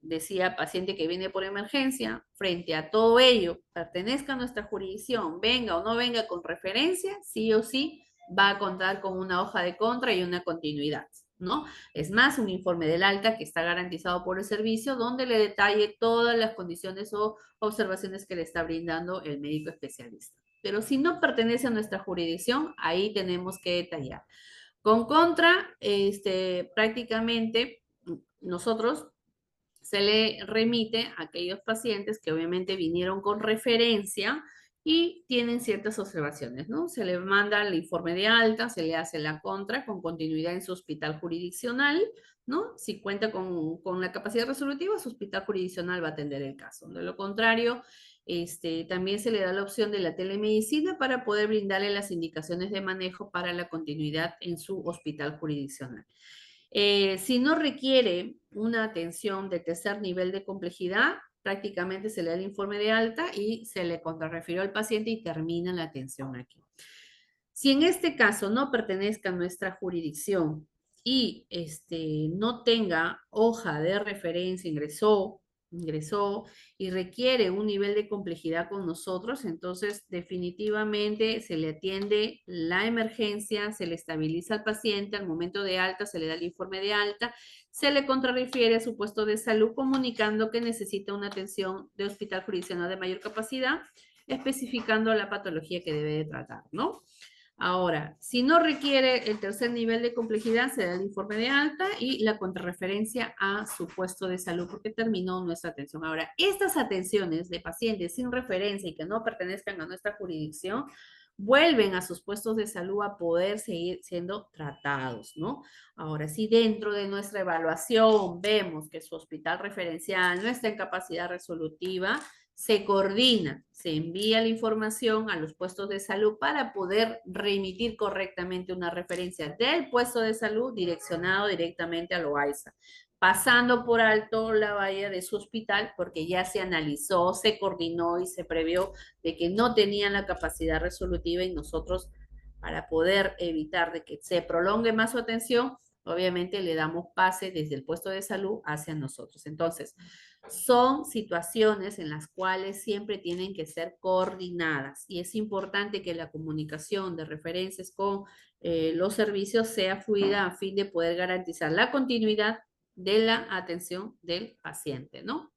decía, paciente que viene por emergencia, frente a todo ello, pertenezca a nuestra jurisdicción, venga o no venga con referencia, sí o sí va a contar con una hoja de contra y una continuidad, ¿no? Es más, un informe del alta que está garantizado por el servicio, donde le detalle todas las condiciones o observaciones que le está brindando el médico especialista. Pero si no pertenece a nuestra jurisdicción, ahí tenemos que detallar. Con contra, prácticamente nosotros se le remite a aquellos pacientes que obviamente vinieron con referencia y tienen ciertas observaciones, ¿no? Se le manda el informe de alta, se le hace la contra con continuidad en su hospital jurisdiccional, ¿no? Si cuenta con la capacidad resolutiva, su hospital jurisdiccional va a atender el caso. De lo contrario, también se le da la opción de la telemedicina para poder brindarle las indicaciones de manejo para la continuidad en su hospital jurisdiccional. Si no requiere una atención de tercer nivel de complejidad, prácticamente se le da el informe de alta y se le contrarrefirió al paciente y termina la atención aquí. Si en este caso no pertenezca a nuestra jurisdicción y no tenga hoja de referencia, ingresó y requiere un nivel de complejidad con nosotros, entonces definitivamente se le atiende la emergencia, se le estabiliza al paciente, al momento de alta se le da el informe de alta, se le contrarrefiere a su puesto de salud comunicando que necesita una atención de hospital jurisdiccional de mayor capacidad, especificando la patología que debe de tratar, ¿no? Ahora, si no requiere el tercer nivel de complejidad, se da el informe de alta y la contrarreferencia a su puesto de salud, porque terminó nuestra atención. Ahora, estas atenciones de pacientes sin referencia y que no pertenezcan a nuestra jurisdicción, vuelven a sus puestos de salud a poder seguir siendo tratados, ¿no? Ahora, si dentro de nuestra evaluación vemos que su hospital referencial no está en capacidad resolutiva, se coordina, se envía la información a los puestos de salud para poder remitir correctamente una referencia del puesto de salud direccionado directamente a Loaiza, pasando por alto la valla de su hospital porque ya se analizó, se coordinó y se previó de que no tenían la capacidad resolutiva y nosotros, para poder evitar de que se prolongue más su atención, obviamente le damos pase desde el puesto de salud hacia nosotros. Entonces, son situaciones en las cuales siempre tienen que ser coordinadas y es importante que la comunicación de referencias con los servicios sea fluida a fin de poder garantizar la continuidad de la atención del paciente, ¿no?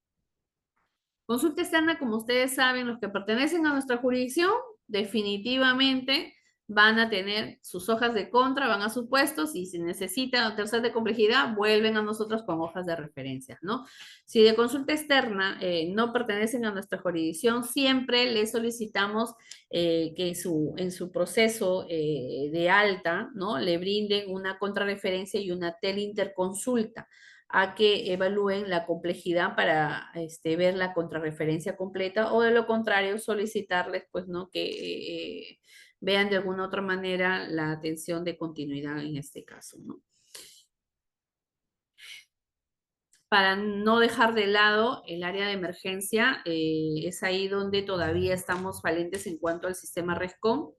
Consulta externa, como ustedes saben, los que pertenecen a nuestra jurisdicción, definitivamente van a tener sus hojas de contra, van a sus puestos y si necesitan tercer de complejidad, vuelven a nosotros con hojas de referencia, ¿no? Si de consulta externa no pertenecen a nuestra jurisdicción, siempre les solicitamos que en su proceso de alta, ¿no? Le brinden una contrarreferencia y una teleinterconsulta a que evalúen la complejidad para ver la contrarreferencia completa o de lo contrario solicitarles pues no que vean de alguna otra manera la atención de continuidad en este caso, ¿no? Para no dejar de lado el área de emergencia, es ahí donde todavía estamos falientes en cuanto al sistema RESCOM.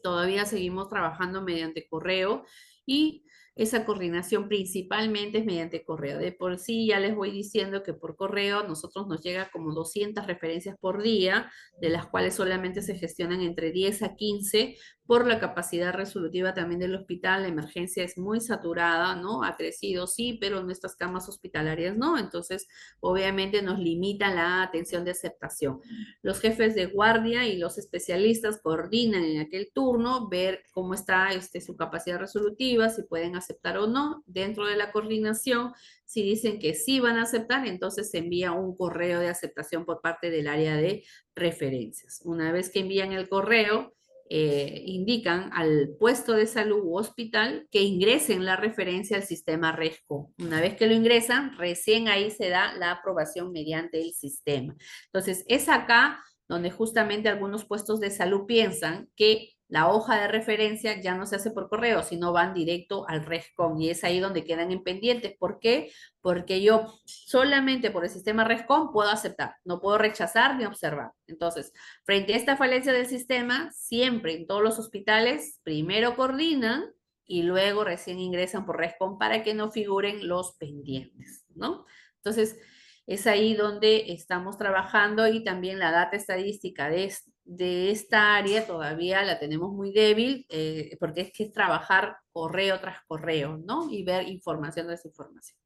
Todavía seguimos trabajando mediante correo y esa coordinación principalmente es mediante correo. De por sí ya les voy diciendo que por correo a nosotros nos llega como 200 referencias por día, de las cuales solamente se gestionan entre 10 a 15 por la capacidad resolutiva también del hospital. La emergencia es muy saturada, ¿no? Ha crecido, sí, pero nuestras camas hospitalarias no. Entonces, obviamente nos limita la atención de aceptación. Los jefes de guardia y los especialistas coordinan en aquel turno, ver cómo está su capacidad resolutiva, si pueden aceptar o no. Dentro de la coordinación, si dicen que sí van a aceptar, entonces se envía un correo de aceptación por parte del área de referencias. Una vez que envían el correo, indican al puesto de salud u hospital que ingresen la referencia al sistema RESCO. Una vez que lo ingresan, recién ahí se da la aprobación mediante el sistema. Entonces, es acá donde justamente algunos puestos de salud piensan que la hoja de referencia ya no se hace por correo, sino van directo al RESCOM y es ahí donde quedan en pendientes. ¿Por qué? Porque yo solamente por el sistema RESCOM puedo aceptar, no puedo rechazar ni observar. Entonces, frente a esta falencia del sistema, siempre en todos los hospitales, primero coordinan y luego recién ingresan por RESCOM para que no figuren los pendientes, ¿no? Entonces, Es ahí donde estamos trabajando y también la data estadística de esta área todavía la tenemos muy débil porque es que es trabajar correo tras correo, ¿no? Y ver información de esa información.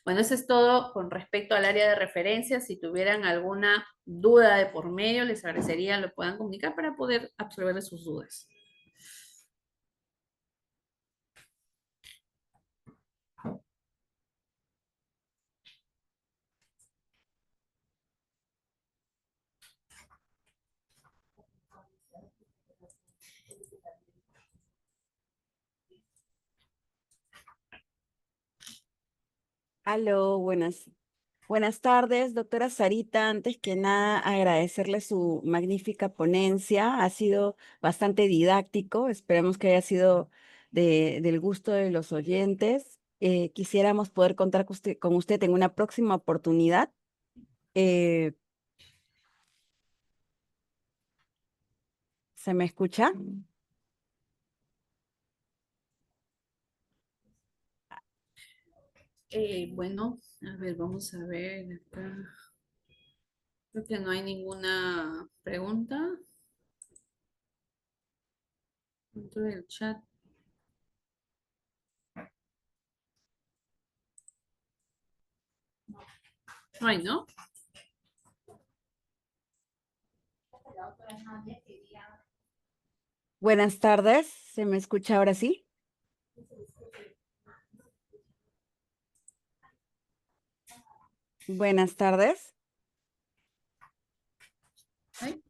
Bueno, eso es todo con respecto al área de referencia. Si tuvieran alguna duda de por medio, les agradecería lo puedan comunicar para poder absolver sus dudas. Aló, buenas tardes, doctora Sarita. Antes que nada, agradecerle su magnífica ponencia. Ha sido bastante didáctico. Esperemos que haya sido del gusto de los oyentes. Quisiéramos poder contar con usted en una próxima oportunidad. Eh, ¿Se me escucha? Bueno, a ver, vamos a ver acá. Creo que no hay ninguna pregunta dentro del chat. No hay, ¿no? Buenas tardes. ¿Se me escucha ahora sí? Buenas tardes. ¿Ay?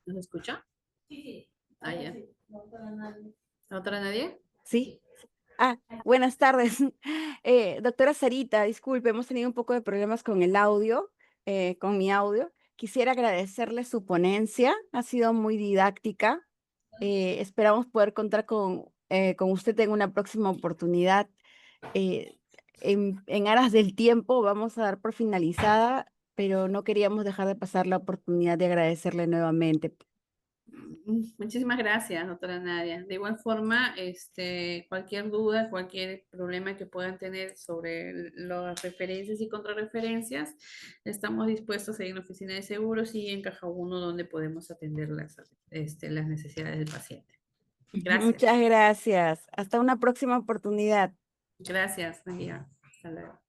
¿No se escucha? Sí. Ah, ya. ¿La otra nadie? Sí. Buenas tardes. Doctora Sarita, disculpe, hemos tenido un poco de problemas con el audio, con mi audio. Quisiera agradecerle su ponencia, ha sido muy didáctica. Esperamos poder contar con usted en una próxima oportunidad. Eh, en aras del tiempo vamos a dar por finalizada, pero no queríamos dejar de pasar la oportunidad de agradecerle nuevamente. Muchísimas gracias, doctora Nadia. De igual forma, cualquier duda, cualquier problema que puedan tener sobre las referencias y contrarreferencias, estamos dispuestos a ir en la oficina de seguros y en Caja 1 donde podemos atender las necesidades del paciente. Gracias. Muchas gracias. Hasta una próxima oportunidad. Gracias, María. Hasta luego.